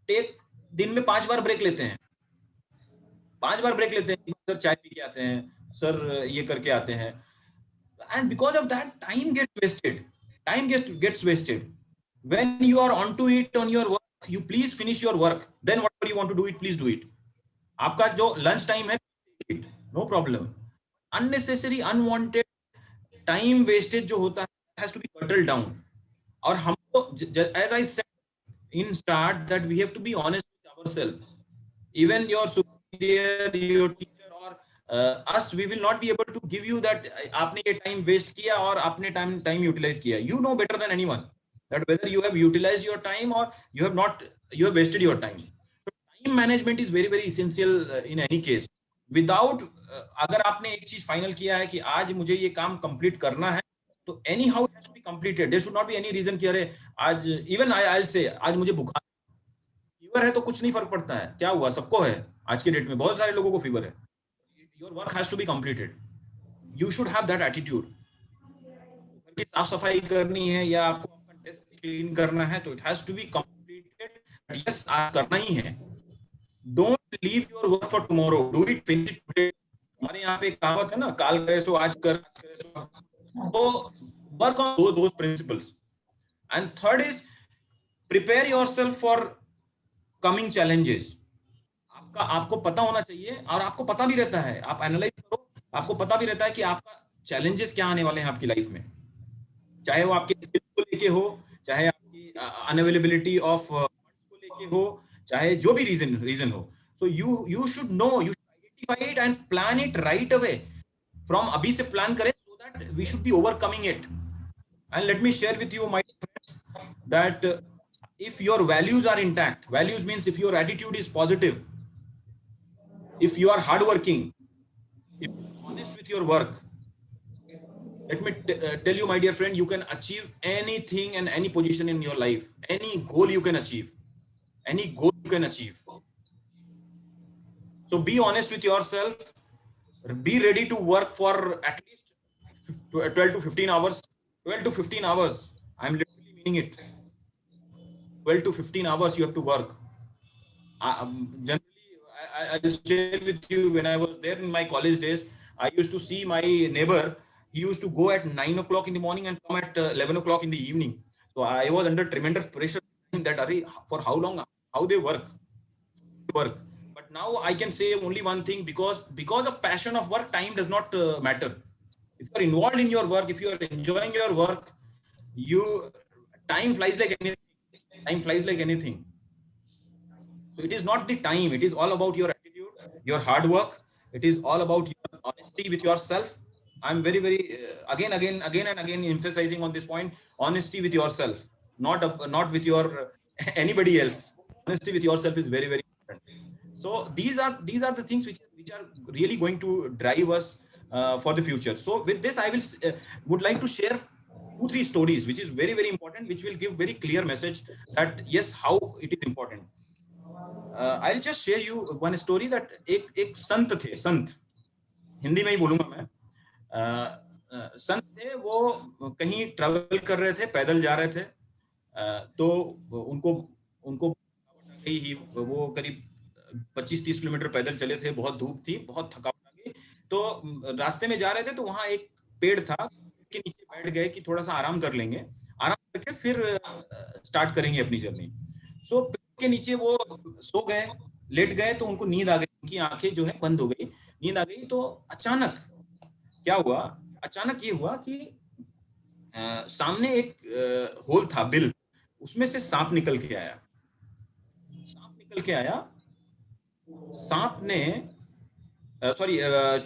E: take दिन में 5 बार ब्रेक लेते हैं। 5 बार ब्रेक लेते हैं, सर चाय पी के आते हैं, सर ये करके आते हैं, and because of that time gets wasted. When you are onto it on your work, you please finish your work, then whatever you want to do it, please do it. आपका जो lunch time है, no problem. Unnecessary unwanted time wastage जो होता है has to be curtailed down. और हमको, as I said in start, that we have to be honest with ourselves. Even your superior, your teacher or us, we will not be able to give you that आपने ये time waste किया और आपने time utilize किया. You know better than anyone that whether you have utilized your time or you have wasted your time. So time management is very very essential in any case. Without अगर आपने एक चीज final किया है कि आज मुझे ये काम कंप्लीट करना है, तो anyhow it has to be completed. There should not be any reason कि अरे आज, even I'll say आज मुझे बुखार, फीवर है तो कुछ नहीं फर्क पड़ता है, क्या हुआ, सबको है आज के डेट में, बहुत सारे लोगों को फीवर है। Your work has to be completed. You should have that attitude. घर की साफ सफाई करनी है या आपको अपना डेस्क क्लीन करना है, तो it has to be completed. Yes, आज करना ही है. Don't leave your work for tomorrow. Do it, finish it today. हमारे यहाँ पे एक कहावत है ना, काल करे सो आज कर, तो work on those principles. And third is prepare yourself for coming challenges. आपको पता होना चाहिए, और आपको पता भी रहता है, आप एनालाइज करो, आपको पता भी रहता है कि आपका चैलेंजेस क्या आने वाले हैं आपकी लाइफ में, चाहे वो आपके स्किल्स को लेके हो, चाहे आपकी अनअवेलेबिलिटी ऑफ को लेके हो, चाहे जो भी रीजन हो. So you should know, you should identify it and plan it right away. From अभी से प्लान करें, so that we should be overcoming it. And let me share with you my friends that if your values are intact, values means if your attitude is positive, if you are hardworking, if you are honest with your work, let me tell you, my dear friend, you can achieve anything and any position in your life. Any goal you can achieve. Any goal you can achieve. So be honest with yourself. Be ready to work for at least 12 to 15 hours. 12 to 15 hours. I'm literally meaning it. 12 to 15 hours you have to work. Generally, I just share with you, when I was there in my college days, I used to see my neighbor. He used to go at 9 o'clock in the morning and come at 11 o'clock in the evening. So I was under tremendous pressure that for how long, how they work. But now I can say only one thing, because of passion of work, time does not matter. If you are involved in your work, if you are enjoying your work, time flies like anything. Time flies like anything. So it is not the time, it is all about your attitude, your hard work. It is all about your honesty with yourself. I'm very again and again emphasizing on this point. Honesty with yourself, not with your anybody else. Honesty with yourself is very important. So these are the things which are really going to drive us for the future. So with this, I would like to share 2-3 stories, which is very important, which will give very clear message that yes, how it is important. I'll just share you one story that एक संत थे, संत हिंदी में ही बोलूंगा मैं. संत थे, वो कहीं travel कर रहे थे, पैदल जा रहे थे, तो उनको वो करीब 25-30 किलोमीटर पैदल चले थे. बहुत धूप थी, बहुत थकावट आ गई, तो रास्ते में जा रहे थे, तो वहां एक पेड़ था के नीचे बैठ गए कि थोड़ा सा आराम कर लेंगे, आराम करके फिर स्टार्ट करेंगे अपनी जर्नी. सो पेड़ के नीचे वो सो गए, लेट गए, तो उनको नींद आ गई, उनकी आंखें जो है बंद हो गई, नींद आ गई. तो अचानक क्या हुआ, अचानक ये हुआ कि सामने एक होल था, बिल, उसमें से सांप निकल के आया. सांप ने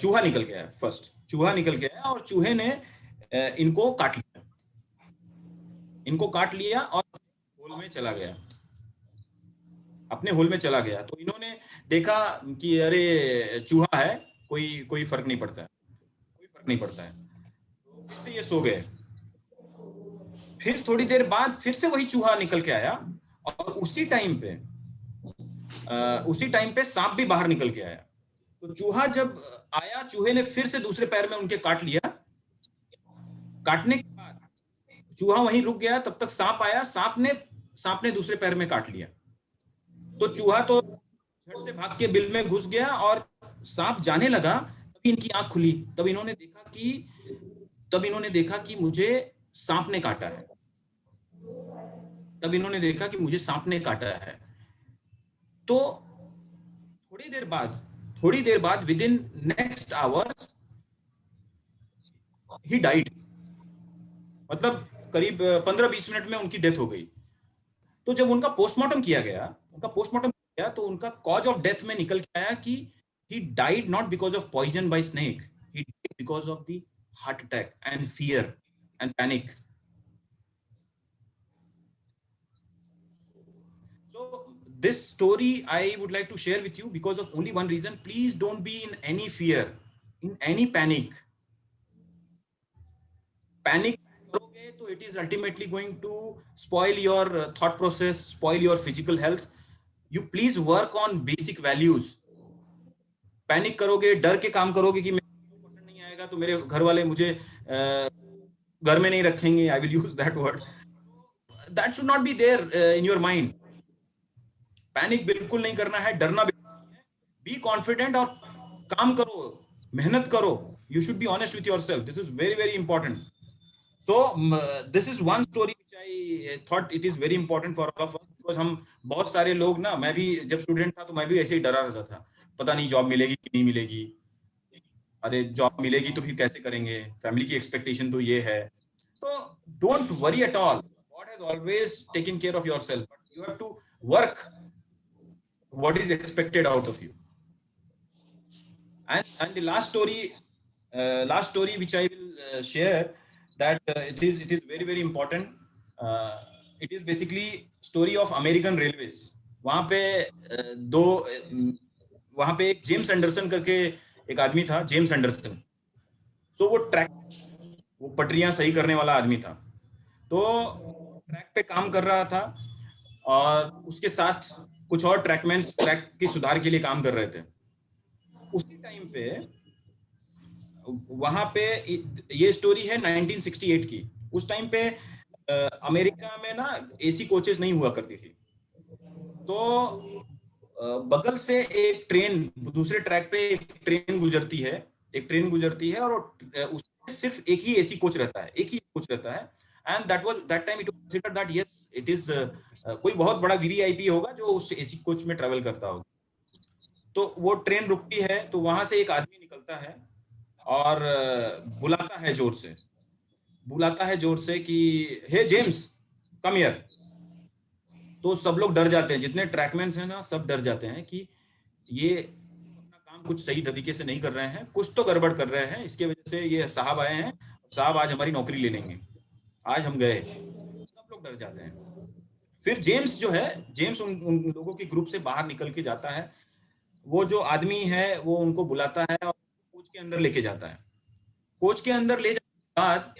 E: चूहा निकल के आया. फर्स्ट चूहा निकल के आया, और चूहे ने इनको काट लिया और होल में चला गया, अपने होल में चला गया. तो इन्होंने देखा कि अरे चूहा है, कोई फर्क नहीं पड़ता है. तो फिर ये सो गए. फिर थोड़ी देर बाद फिर से वही चूहा निकल के आया, और उसी टाइम पे सांप भी बाहर निकल के आया. तो चूहा जब आया, चूहे ने फिर से दूसरे पैर में उनके काट लिया. काटने के बाद चूहा वहीं रुक गया, तब तक सांप आया, सांप ने दूसरे पैर में काट लिया. तो चूहा तो झट से भाग के बिल में घुस गया, और सांप जाने लगा, तभी इनकी आंख खुली. तब इन्होंने देखा कि मुझे सांप ने काटा है. तो थोड़ी देर बाद with in next hours he died. मतलब करीब 15-20 मिनट में उनकी डेथ हो गई. तो जब उनका पोस्टमार्टम किया गया, तो उनका कॉज ऑफ डेथ में निकल के आया कि he died not because of poison by snake, he died because of the heart attack and fear and panic. So this story I would like to share with you because of only one reason. Please don't be in any fear, in any panic करोगे तो it is ultimately going to spoil your thought process, spoil your physical health. You please work on basic values. Panic करोगे, डर के काम करोगे कि मेरे नहीं आएगा तो मेरे घर वाले मुझे घर में नहीं रखेंगे, I will use that word. That should not be there in your mind. Panic बिल्कुल नहीं करना है, डरना बिल्कुल नहीं है. Be confident और काम करो, मेहनत करो. You should be honest with yourself. This is very important. So this is one story which I thought it is very important for all of us, because हम बहुत सारे लोग ना, मैं भी जब स्टूडेंट था तो मैं भी ऐसे ही डरा रहता था, पता नहीं जॉब मिलेगी कि नहीं मिलेगी, अरे जॉब मिलेगी तो फिर कैसे करेंगे, फैमिली की एक्सपेक्टेशन तो ये है. तो don't worry at all, God has always taken care of yourself, but you have to work what is expected out of you. And the last story which I will share, that it is very very important. It is basically story of American Railways. वहाँ पे एक James Anderson करके एक आदमी था, James Anderson. तो वो पटरियां सही करने वाला आदमी था. तो ट्रैक पे काम कर रहा था और उसके साथ कुछ और ट्रैकमैन ट्रैक की सुधार के लिए काम कर रहे थे. उसी टाइम पे वहां पे, ये स्टोरी है 1968 की. उस टाइम पे अमेरिका में ना एसी कोचेस नहीं हुआ करती थी. तो बगल से एक ट्रेन, दूसरे ट्रैक पे एक ट्रेन गुजरती है और उसमें सिर्फ एक ही एसी कोच रहता है. And that time it was considered that yes, it is कोई बहुत बड़ा वीवीआईपी होगा जो उस एसी कोच में ट्रैवल करता होगा. तो वो ट्रेन रुकती है, तो वहां से एक आदमी निकलता है और बुलाता है जोर से कि हे जेम्स कम हियर. तो सब लोग डर जाते हैं, जितने ट्रैकमैन्स हैं ना सब डर जाते हैं कि ये अपना काम कुछ सही तरीके से नहीं कर रहे हैं, कुछ तो गड़बड़ कर रहे हैं, इसके वजह से ये साहब आए हैं, साहब आज हमारी नौकरी ले लेंगे, आज हम गए. सब लोग डर जाते हैं. फिर जेम्स उन लोगों के ग्रुप से बाहर निकल के जाता है. वो जो आदमी है वो उनको बुलाता है और कोच के अंदर लेके जाता है. कोच के अंदर ले जाने के बाद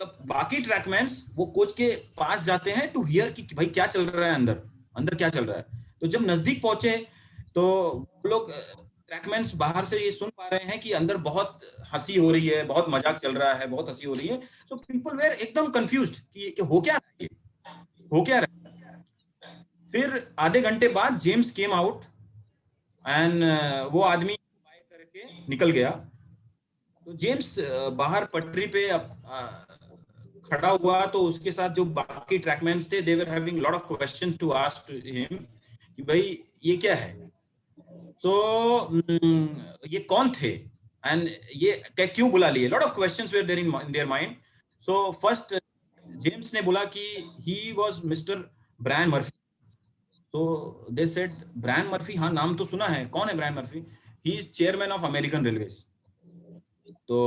E: तब बाकी ट्रैकमैन्स वो कोच के पास जाते हैं टू हियर कि भाई क्या चल रहा है अंदर क्या चल रहा है. तो जब नजदीक पहुंचे तो लोग ट्रैकमैन्स बाहर से ये सुन पा रहे हैं कि अंदर बहुत हंसी हो रही है, बहुत मजाक चल रहा है, बहुत हंसी हो रही है. सो पीपल वेर एकदम कंफ्यूज्ड कि हो क्या रहा है. फिर आधे घंटे बाद जेम्स केम आउट एंड वो आदमी बाय करके निकल गया. तो जेम्स बाहर पटरी पे खड़ा हुआ, तो उसके साथ जो बाकी ट्रैकमैन्स थे, they were having lot of questions to ask him कि भाई ये क्या है. So ये कौन थे एंड ये क्यों बुला लिए. Lot of questions were there in their mind. So first James ने बोला कि he was mister Brian Murphy. तो दे सेड ब्रायन मर्फी, हाँ नाम तो सुना है, कौन है Brian Murphy, he is chairman of American railways. तो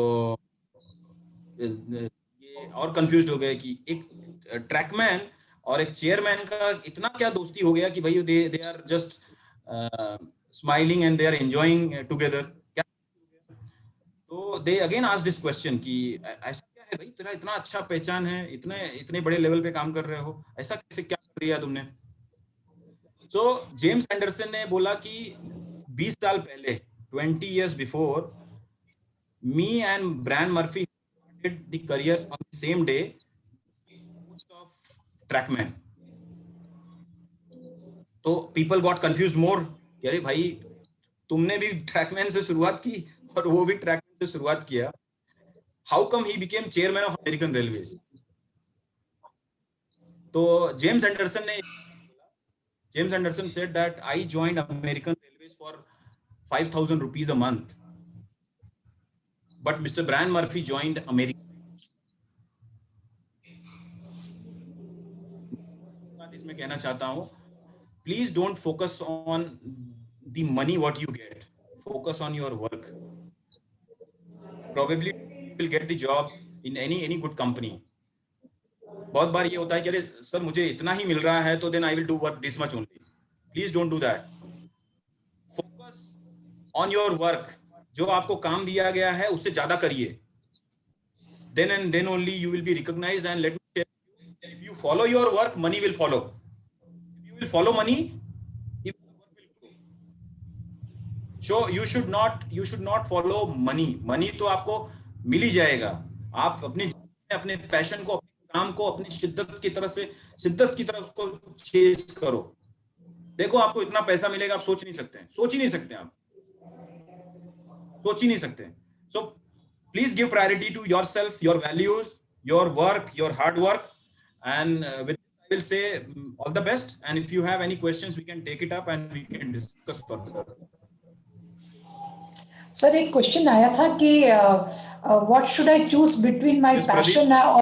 E: ये और कंफ्यूज्ड हो गए कि एक ट्रैकमैन और एक चेयरमैन का इतना क्या दोस्ती हो गया कि भाई they are just smiling and they are enjoying together. तो they again asked this question कि ऐसा क्या है भाई, तेरा इतना अच्छा पहचान है, इतने बड़े लेवल पे काम कर रहे हो, ऐसा कैसे क्या कर दिया तुमने. So जेम्स एंडरसन ने बोला कि 20 साल पहले, 20 years before, me and Brian Murphy started the career on the same day, post of trackman. तो people got confused more. अरे भाई तुमने भी ट्रैकमैन से शुरुआत की और वो भी ट्रैकमैन से शुरुआत किया. How come he became chairman of American railways. तो James Anderson said that I joined American railways for 5,000 rupees a month, but Mr. Brian Murphy joined American. इसमें कहना चाहता हूं, please don't focus on the money what you get, focus on your work. Probably you will get the job in any good company. बहुत बार ये होता है कि अरे सर मुझे इतना ही मिल रहा है तो then I will do work this much only. Please don't do that. Focus on your work. जो आपको काम दिया गया है उससे ज्यादा करिए. Then and then only you will be recognized. And let me tell you, if you follow your work, money will follow. If you will follow money, your work will grow. So you should not follow money. Money तो आपको मिल ही जाएगा. आप अपने passion को, अपने काम को, अपनी शिद्दत की तरह उसको चेज करो. देखो आपको इतना पैसा मिलेगा, आप सोच ही नहीं सकते. So please give priority to yourself, your values, your work, your hard work. And with this, I will say all the best. And if you have any questions, we can take it up and we can discuss further.
H: Sir एक question आया था कि what should I choose between my passion और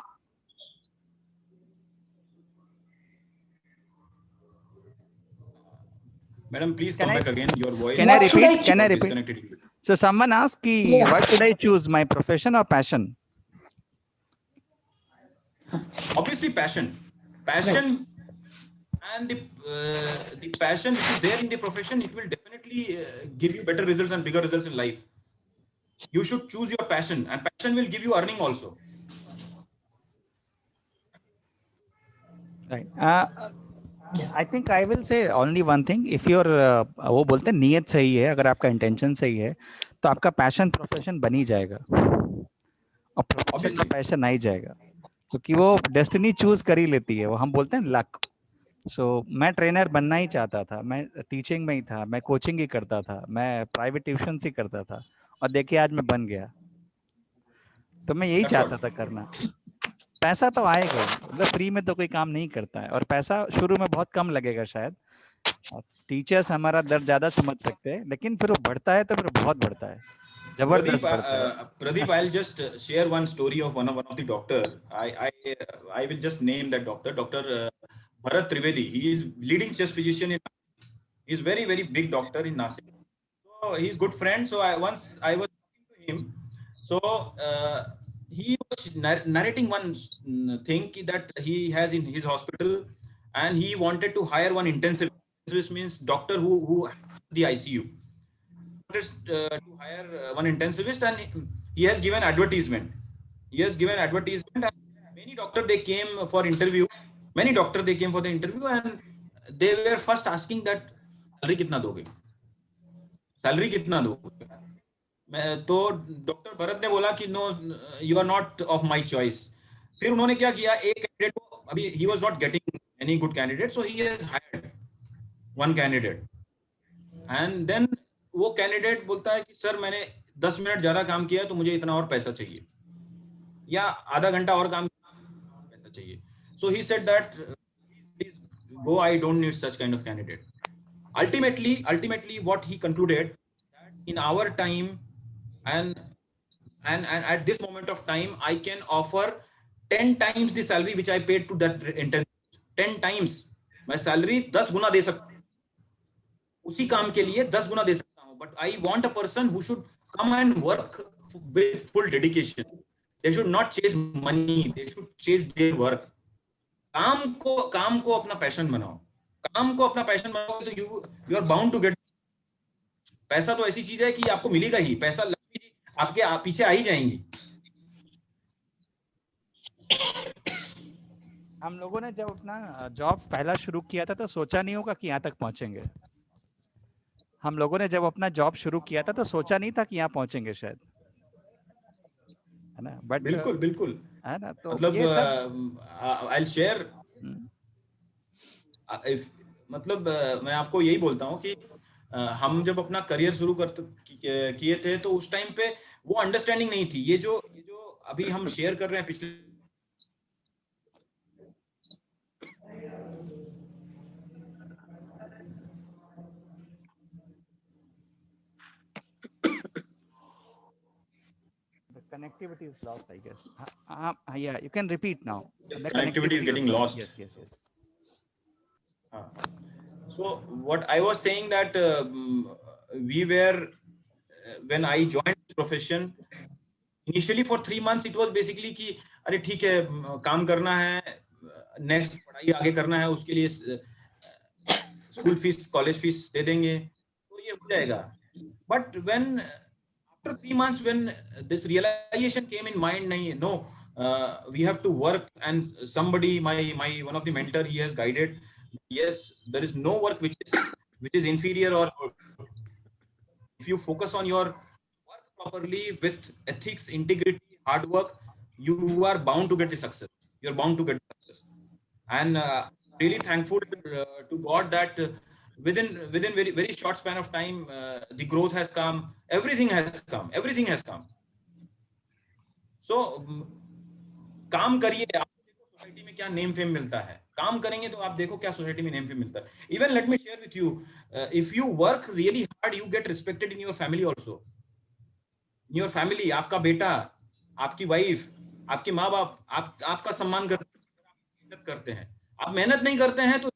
E: Madam, please come back again. Your voice.
C: Can I repeat? Can I repeat? So someone asked, what should I choose, my profession or passion?
E: Obviously, passion. Passion, and the passion which is there in the profession, it will definitely give you better results and bigger results in life. You should choose your passion, and passion will give you earning also.
C: Right. I think I will say only one thing. If your वो बोलते हैं नियत सही है, अगर आपका intention सही है, तो आपका पैशन प्रोफेशन बन ही जाएगा और प्रोफेशन का पैशन आ ही जाएगा, क्योंकि वो डेस्टिनी चूज कर ही लेती है. वो हम बोलते हैं लक. सो मैं ट्रेनर बनना ही चाहता था, मैं टीचिंग में ही था, मैं कोचिंग ही करता था, मैं प्राइवेट ट्यूशन ही करता था, और देखिए आज मैं बन गया. तो मैं यही चाहता था करना. पैसा तो आएगा, मतलब फ्री में तो कोई काम नहीं करता है, और पैसा शुरू में बहुत कम लगेगा शायद. टीचर्स हमारा दर्द ज्यादा समझ सकते हैं, लेकिन फिर वो बढ़ता है तो फिर बहुत बढ़ता है, जबरदस्त बढ़ता है.
E: Pradeep, I'll just share one story of one of the doctor. I will just name that doctor, Dr. Bharat Trivedi. He is leading chest physician in. He is very big doctor in Nashik. So he's good friend. So once I was talking to him. So he was narrating one thing that he has in his hospital, and he wanted to hire one intensive. This means doctor who the ICU. To hire one intensivist, and he has given advertisement. And many doctors they came for interview. And they were first asking that salary kitna doge. तो doctor Bharat ने बोला कि no, you are not of my choice. फिर उन्होंने क्या किया, एक candidate को, अभी he was not getting any good candidate, so he has hired one candidate. And then वो कैंडिडेट बोलता है कि सर मैंने 10 मिनट ज्यादा काम किया तो मुझे इतना और पैसा चाहिए, या आधा घंटा और काम किया पैसा चाहिए. So he said that please go, I don't need such kind of candidate. Ultimately what he concluded, that in our time and at this moment of time, I can offer 10 times the salary which I paid to that internship. 10 times मैं salary 10 गुना दे सकता हूँ, उसी काम के लिए 10 गुना दे सकता हूँ. But I want a person who should come and work with full dedication. They should not chase money, they should chase their work. काम को अपना पैशन बनाओ. काम को अपना पैशन बनाओ तो you are bound to get. पैसा तो ऐसी चीज है कि आपको मिलेगा ही. पैसा लक्ष्मी जी आपके पीछे आ ही जाएंगी.
C: हम लोगों ने जब अपना जॉब पहला शुरू किया था तो सोचा नहीं होगा कि यहाँ तक पहुंचेंगे. हम लोगों ने जब अपना जॉब शुरू किया था तो सोचा नहीं था कि यहाँ पहुंचेंगे शायद, है ना. बट
E: बिल्कुल
C: है ना. तो
E: मतलब I'll share. मतलब मैं आपको यही बोलता हूँ कि हम जब अपना करियर शुरू किए थे तो उस टाइम पे वो अंडरस्टैंडिंग नहीं थी. ये जो अभी हम शेयर कर रहे हैं पिछले
C: connectivity is lost, I guess. Yeah, you can repeat now.
E: Yes, the connectivity is getting lost.
C: Yes.
E: So what I was saying that we were when I joined this profession, initially for 3 months it was basically कि अरे ठीक है काम करना है, next पढ़ाई आगे करना है, उसके लिए स्कूल फीस कॉलेज फीस दे देंगे तो ये हो जाएगा. But when after 3 months when this realization came in mind, no, we have to work, and somebody, my one of the mentor, he has guided, yes, there is no work which is inferior or good. If you focus on your work properly with ethics, integrity, hard work, you are bound to get the success. You're bound to get the success. And really thankful to God that within very short span of time, the growth has come. Everything has come. So काम करिए, आप देखो society में क्या name fame मिलता है, काम करेंगे तो आप देखो क्या सोसाइटी में नेम फेम मिलता है. Even let me share with you, if you work really hard, you get respected in your family also. In your family, आपका बेटा, आपकी वाइफ, आपके माँ बाप आपका सम्मान करते हैं, मेहनत करते हैं. आप मेहनत नहीं करते हैं तो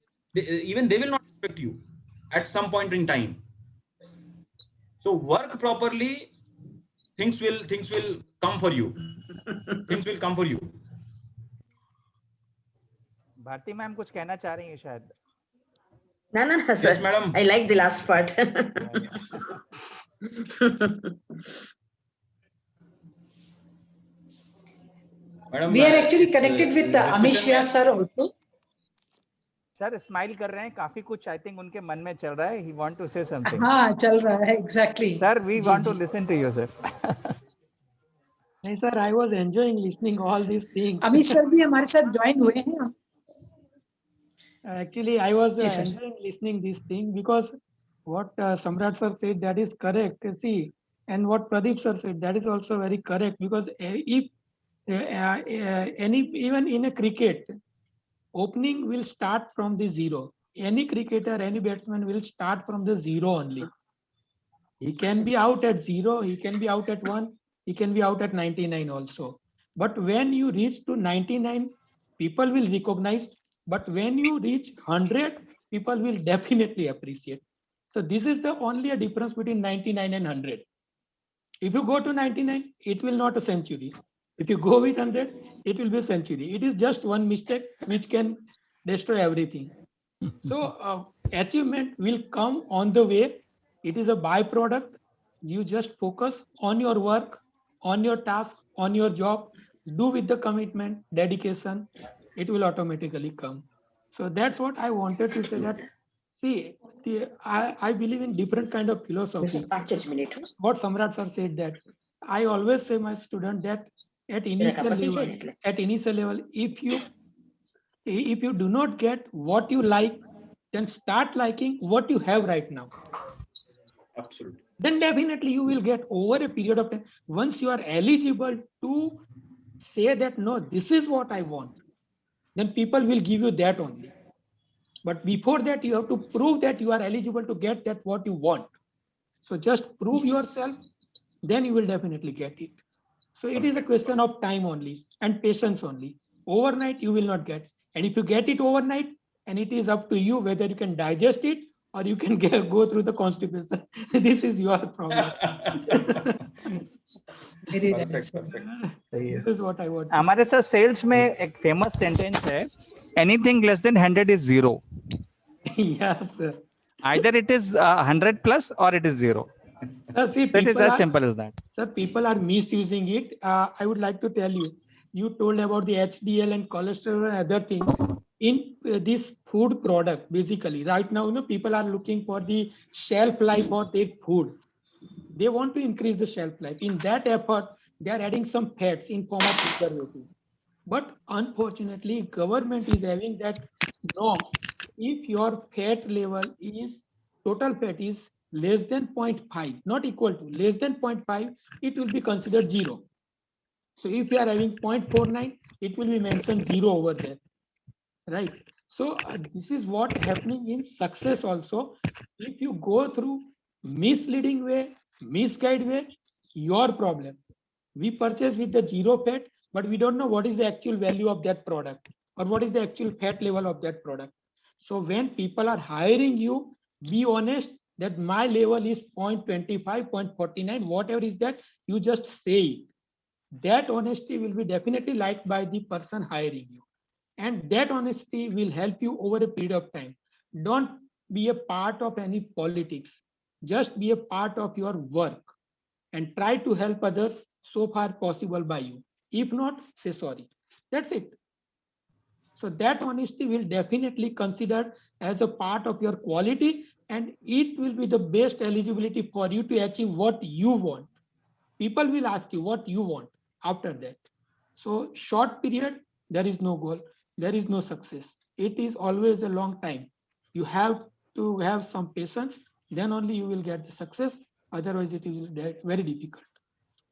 E: even they will not respect you at some point in time. So work properly, things will come for you. Things will come for you.
C: Bharti ma'am कुछ कहना चाह रही हैं शायद.
G: No, sir.
E: Yes, madam.
G: I like the last part.
E: Madam,
H: We are actually connected with Amish Vyas sir also.
C: Sir smile कर रहे हैं, काफी कुछ आई थिंक उनके मन में चल रहा है. He want to say something.
H: हाँ चल रहा है exactly.
C: Sir we want to listen to you sir.
I: नहीं sir, I was enjoying listening all these things.
H: Amit sir भी हमारे साथ ज्वाइन हुए हैं.
I: Actually, I was
H: जी sir.
I: enjoying listening this thing because what Samrat sir said, that is correct. See, and what Pradeep sir said, that is also very correct, because if even in a cricket, opening will start from the zero. Any cricketer, any batsman will start from the zero only. He can be out at 0, he can be out at 1, he can be out at 99 also. But when you reach to 99, people will recognize. But when you reach 100, people will definitely appreciate. So this is the only a difference between 99 and 100. If you go to 99, it will not a century. If you go with 100, it will be a century. It is just one mistake which can destroy everything. So achievement will come on the way. It is a byproduct. You just focus on your work, on your task, on your job. Do with the commitment, dedication. It will automatically come. So that's what I wanted to say. That see, I believe in different kind of philosophy. What Samrat sir said, that I always say my student that at initial level, if you do not get what you like, then start liking what you have right now.
E: Absolutely.
I: Then definitely you will get over a period of time. Once you are eligible to say that, no, this is what I want, then people will give you that only. But before that, you have to prove that you are eligible to get that what you want. So just prove yourself, then you will definitely get it. So it is a question of time only and patience only. Overnight, you will not get. And if you get it overnight, and it is up to you whether you can digest it or you can go through the constipation. This is your problem.
E: Perfect.
I: This is what I want.
C: हमारे साथ sales में एक famous sentence है, anything less than 100 is 0.
I: Yes, sir.
C: Either it is 100 plus or it is 0.
I: Sir, see,
C: it is as simple as that.
I: Sir, people are misusing it. I would like to tell you, you told about the HDL and cholesterol and other things. In this food product, basically, right now, people are looking for the shelf life of their food. They want to increase the shelf life. In that effort, they are adding some fats in form of preservative. But unfortunately, government is having that norm. If your fat level is, total fat is less than 0.5, not equal to, less than 0.5, it will be considered 0. So if you are having 0.49, it will be mentioned 0 over there, right? So this is what happening in success also. If you go through misleading way, misguided way, your problem. We purchase with the 0 fat, but we don't know what is the actual value of that product or what is the actual fat level of that product. So when people are hiring you, be honest that my level is 0.25, 0.49, whatever is that, you just say it. That honesty will be definitely liked by the person hiring you. And that honesty will help you over a period of time. Don't be a part of any politics. Just be a part of your work and try to help others so far possible by you. If not, say sorry. That's it. So that honesty will definitely considered as a part of your quality, and it will be the best eligibility for you to achieve what you want. People will ask you what you want after that. So short period, there is no goal, there is no success. It is always a long time. You have to have some patience, then only you will get the success. Otherwise, it is very difficult.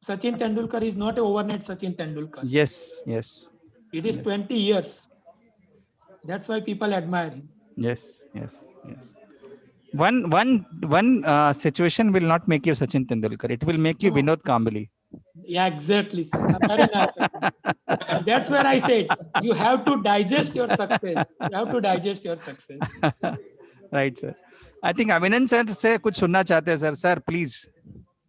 I: Sachin Tendulkar is not an overnight Sachin Tendulkar.
C: Yes, yes.
I: It is
C: Yes.
I: 20 years. That's why people admire him.
C: Yes, yes, yes. One situation will not make you Sachin Tendulkar. It will make you
I: No.
C: Vinod Kambli.
I: Yeah, exactly, sir. Very nice. And that's where I said you have to digest your success. You have to digest your success.
C: Right, sir. I think Abhinand sir से कुछ सुनना चाहते हैं sir. Sir, please.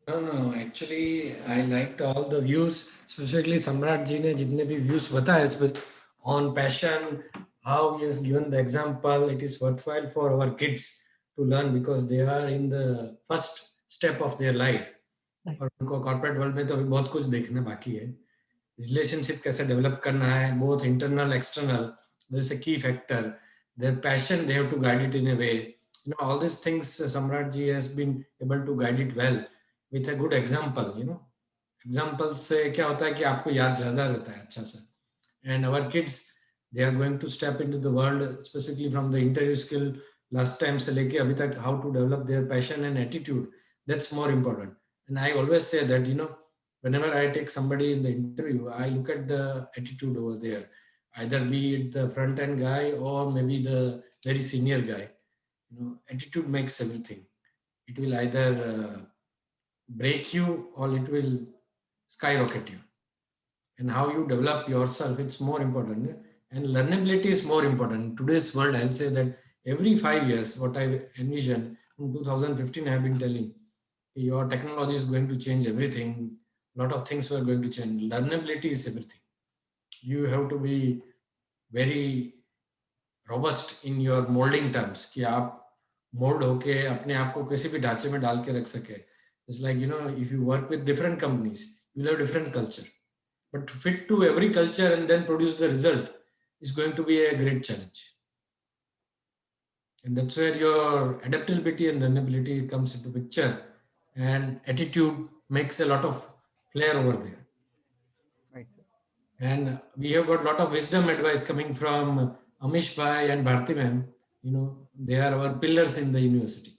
B: No. Actually, I liked all the views, especially Samrat ji ने जितने भी views बताए on passion, how he has given the example. It is worthwhile for our kids to learn because they are in the first step of their life. और उनको corporate world में तो अभी बहुत कुछ देखना बाकी है. Relationship कैसे develop करना है, both internal, external. There is a key factor. Their passion, they have to guide it in a way. You know, all these things Samrat ji has been able to guide it well with a good example. You know, examples से क्या होता है कि आपको याद ज़्यादा रहता है अच्छा सा. And our kids, they are going to step into the world, specifically from the interview skill last time से लेके अभी तक, how to develop their passion and attitude. That's more important. And I always say that, you know, whenever I take somebody in the interview, I look at the attitude over there, either be it the front end guy or maybe the very senior guy. You know, attitude makes everything. It will either break you or it will skyrocket you. And how you develop yourself, it's more important. And learnability is more important. In today's world, I'll say that every 5 years, what I envision in 2015, I have been telling, your technology is going to change everything. A lot of things are going to change. Learnability is everything. You have to be very robust in your molding terms कि आप mold होके अपने आप को किसी भी ढांचे में डाल के रख सके. It's like, you know, if you work with different companies, you'll have different culture. But to fit to every culture and then produce the result is going to be a great challenge. And that's where your adaptability and learnability comes into picture. And attitude makes a lot of flair over there.
C: Right.
B: And we have got a lot of wisdom advice coming from Amish Bhai and Bharti ma'am. You know, they are our pillars in the university.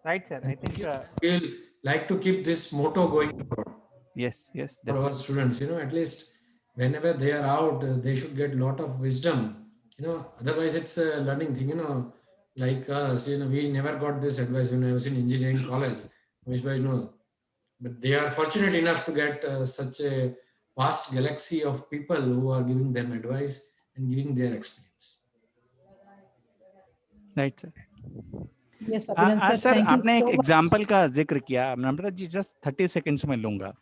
C: Right, sir. I think
B: we'll like to keep this motto going forward.
C: Yes, yes.
B: For our students, you know, at least whenever they are out, they should get a lot of wisdom. You know, otherwise it's a learning thing, you know, like us, you know, we never got this advice when I was in engineering college, which I know. But they are fortunate enough to get such a vast galaxy of people who are giving them advice and giving their experience.
C: Right, sir.
H: Yes, Abhinand sir,
C: sir
H: thank you
C: आपने
H: so
C: एक
H: much.
C: Example का जिक्र किया, नम्रता जी, just 30 seconds में लूंगा.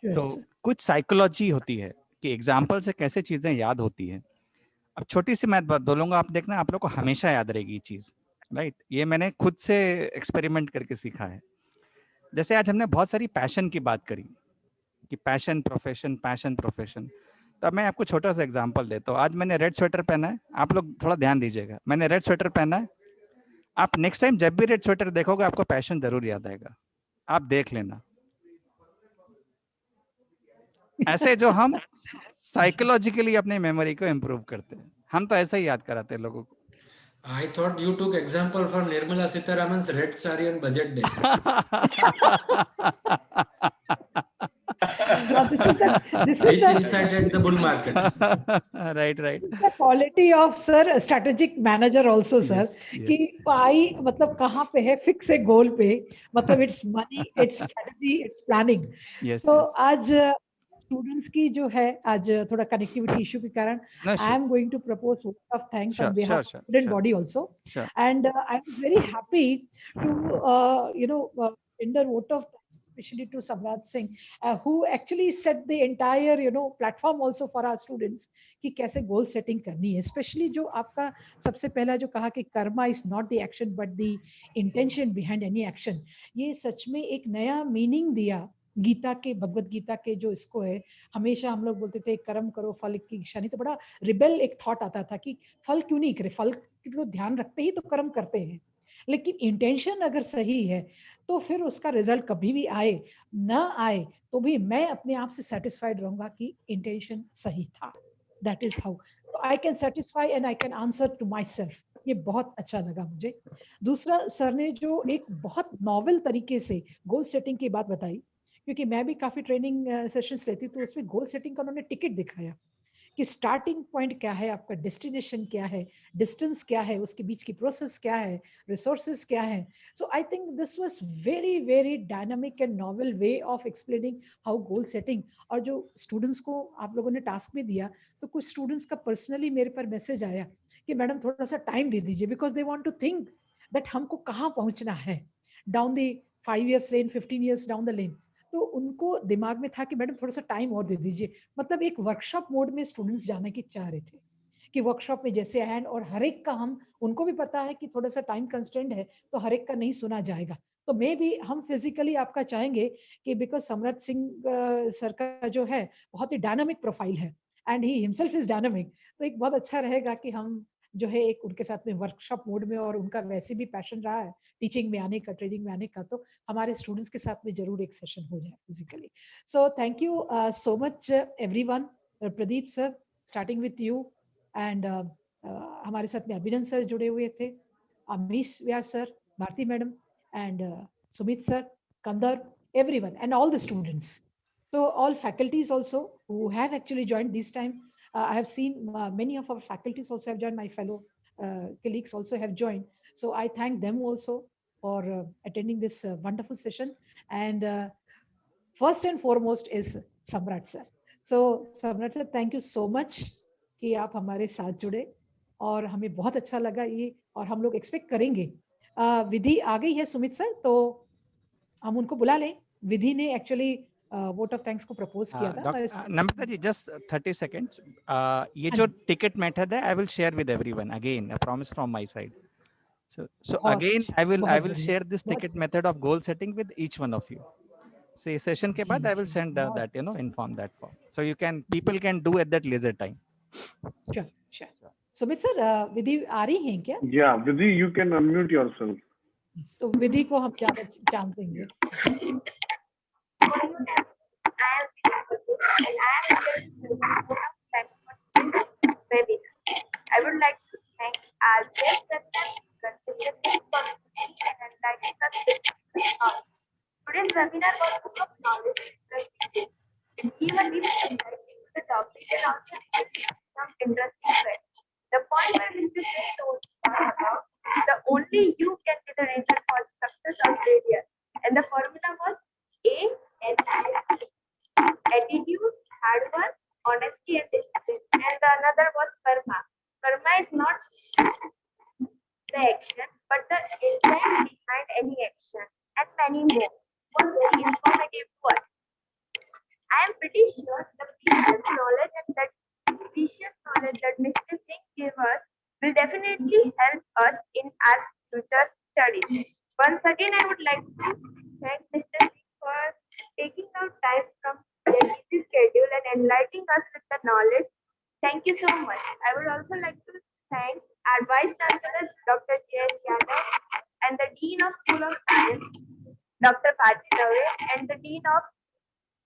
H: Yes.
C: तो कुछ psychology होती है कि एग्जाम्पल से कैसे चीजें याद होती है. अब छोटी सी मैं बात बोलूंगा, आप देखना आप लोग को हमेशा याद रहेगी ये चीज. राइट, ये मैंने खुद से एक्सपेरिमेंट करके सीखा है. जैसे आज हमने बहुत सारी पैशन की बात करी कि पैशन प्रोफेशन. तो अब मैं आपको छोटा सा एग्जांपल देता हूँ. आज मैंने रेड स्वेटर पहना है, आप लोग थोड़ा ध्यान दीजिएगा. मैंने रेड स्वेटर पहना है, आप नेक्स्ट टाइम जब भी रेड स्वेटर देखोगे आपको पैशन जरूर याद आएगा. आप देख लेना. ऐसे जो हम साइकोलॉजिकली अपनी मेमोरी को इम्प्रूव करते हैं, हम तो ऐसा ही याद कराते हैं लोगों को.
B: I thought you took example from Nirmala Sitharaman's red saree and budget day. Which incited the bull market.
C: Right.
H: The quality of sir strategic manager also, sir.
C: Yes.
H: कि भाई मतलब कहाँ पे है, fix है goal पे, मतलब it's money, it's strategy, it's planning.
C: Yes,
H: So
C: yes.
H: आज students की जो है आज थोड़ा connectivity issue के कारण
C: No,
H: I am going to propose vote of thanks on behalf of student body also.
C: Sure.
H: And I was very happy to tender vote of thanks, especially to Samrat Singh, who actually set the entire platform also for our students कि कैसे goal setting करनी है. Especially जो आपका सबसे पहला जो कहा कि karma is not the action but the intention behind any action. ये सच में एक नया meaning दिया गीता के, भगवत गीता के जो इसको है. हमेशा हम लोग बोलते थे कर्म करो फल की इच्छा नहीं, तो बड़ा रिबेल एक थॉट आता था कि फल क्यों नहीं करे, फल को ध्यान रखते ही तो कर्म करते हैं. लेकिन इंटेंशन अगर सही है तो फिर उसका रिजल्ट कभी भी आए ना आए तो भी मैं अपने आप से सेटिस्फाइड रहूंगा कि इंटेंशन सही था. That is how I can satisfy and I can answer to myself. ये बहुत अच्छा लगा मुझे। दूसरा, सर ने जो एक बहुत नॉवेल तरीके से गोल सेटिंग की बात बताई, क्योंकि मैं भी काफी ट्रेनिंग सेशंस लेती हूँ, तो उसमें गोल सेटिंग का उन्होंने टिकट दिखाया कि स्टार्टिंग पॉइंट क्या है, आपका डेस्टिनेशन क्या है, डिस्टेंस क्या है, उसके बीच की प्रोसेस क्या है, रिसोर्सेज क्या है। So I think this was very very dynamic and novel way of explaining how goal setting. और जो स्टूडेंट्स को आप लोगों ने टास्क भी दिया, तो कुछ स्टूडेंट्स का पर्सनली मेरे पर मैसेज आया कि मैडम थोड़ा सा टाइम दे दीजिए, because they want to think that हमको कहाँ पहुंचना है down the 5 years lane, 15 years down the lane. तो उनको दिमाग में था कि मैडम थोड़ा सा टाइम और दे दीजिए। मतलब एक वर्कशॉप मोड में स्टूडेंट्स जाने की चाह रहे थे कि वर्कशॉप में जैसे आए, और हर एक का, हम उनको भी पता है कि थोड़ा सा टाइम कंस्ट्रेंट है, तो हर एक का नहीं सुना जाएगा। तो मे भी हम फिजिकली आपका चाहेंगे कि बिकॉज सम्राट सिंह सर का जो है बहुत ही डायनामिक प्रोफाइल है, and he himself is dynamic, तो एक बहुत अच्छा रहेगा कि हम जो है एक उनके साथ में वर्कशॉप मोड में, और उनका वैसे भी पैशन रहा है टीचिंग में आने का, ट्रेनिंग में आने का, तो हमारे स्टूडेंट्स के साथ में जरूर एक सेशन हो जाए physically. So thank you so much everyone. Pradeep sir, starting with you, and हमारे साथ में अभिनंदन सर जुड़े हुए थे, Amish Vyas sir, Bharati madam, and Sumit sir, कंदर, everyone and all the students. So all faculties also who have actually joined this time. I have seen many of our faculties also have joined, my fellow colleagues also have joined. So I thank them also for attending this wonderful session. And first and foremost is Samrat sir. So Samrat sir, thank you so much कि आप हमारे साथ जुड़े, और हमें बहुत अच्छा लगा ये, और हम लोग एक्सपेक्ट करेंगे। विधि आ गई है सुमित सर, तो हम उनको बुला लें। विधि ने एक्चुअली वोट ऑफ थैंक्स को प्रपोज किया था।
C: नम्रता जी, जस्ट 30 seconds. ये जो टिकट मेथड है, I will share with everyone again, a promise from my side. So again, I will share this ticket method of goal setting with each one of you. Say session के बाद I will send that, inform that form. So people can do at that leisure time.
H: Sure, sure. Sumit sir, Vidhi आ रही हैं क्या?
D: Yeah, Vidhi, you can unmute yourself.
H: तो विधि को हम क्या चांस देंगे?
J: I would like to thank our guests and constituencies for and enlightening us with today's webinar was full of knowledge and even if the topic and also some interesting facts. The point where Mr. Singh told about the only you can be the reason for the success of failure, and the formula was ANSP: attitude, hard work, honesty, and discipline. And the another was karma. Karma is not the action, but the intent behind any action, and many more. Was very informative to us. I am pretty sure the precious knowledge that Mr. Singh gave us will definitely help us in our future studies. Once again, I would like to thank Mr. Singh for taking out time from their busy schedule and enlightening us with the knowledge. Thank you so much. I would also like to thank our Vice Chancellor, Dr. J.S. Yadav, and the Dean of School of Science, Dr. Bharti Dave, and the Dean of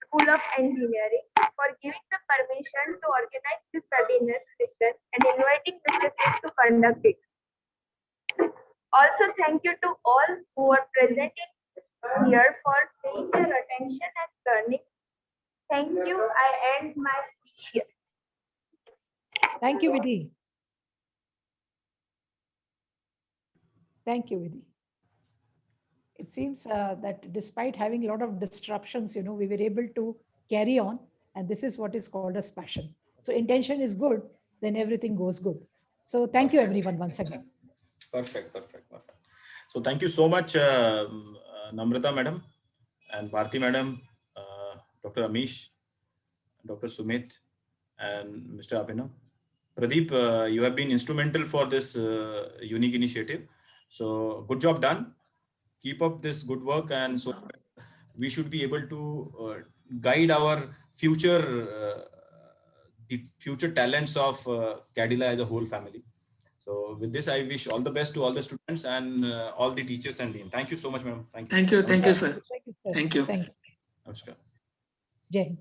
J: School of Engineering for giving the permission to organize this webinar session and inviting Mr. Singh to conduct it. Also, thank you to all who are present here for paying their attention and learning. Thank you. I end my speech here.
H: Thank you, Vidhi. Thank you, Vidhi. It seems that despite having a lot of disruptions, we were able to carry on, and this is what is called as passion. So intention is good, then everything goes good. So thank you everyone once again.
E: Perfect. So thank you so much, Namrata madam and Bharti madam, Dr. Amish, Dr. Sumit, and Mr. Abhinav. Pradeep, you have been instrumental for this unique initiative. So good job done. Keep up this good work, and so we should be able to guide our future, the future talents of Cadila as a whole family. So with this, I wish all the best to all the students and all the teachers and dean. Thank you so much, madam. Thank you.
K: Thank you, sir.
H: Thank you, sir.
K: Thank you.
H: Thank you.
E: Namaskar.
H: Jai Hind.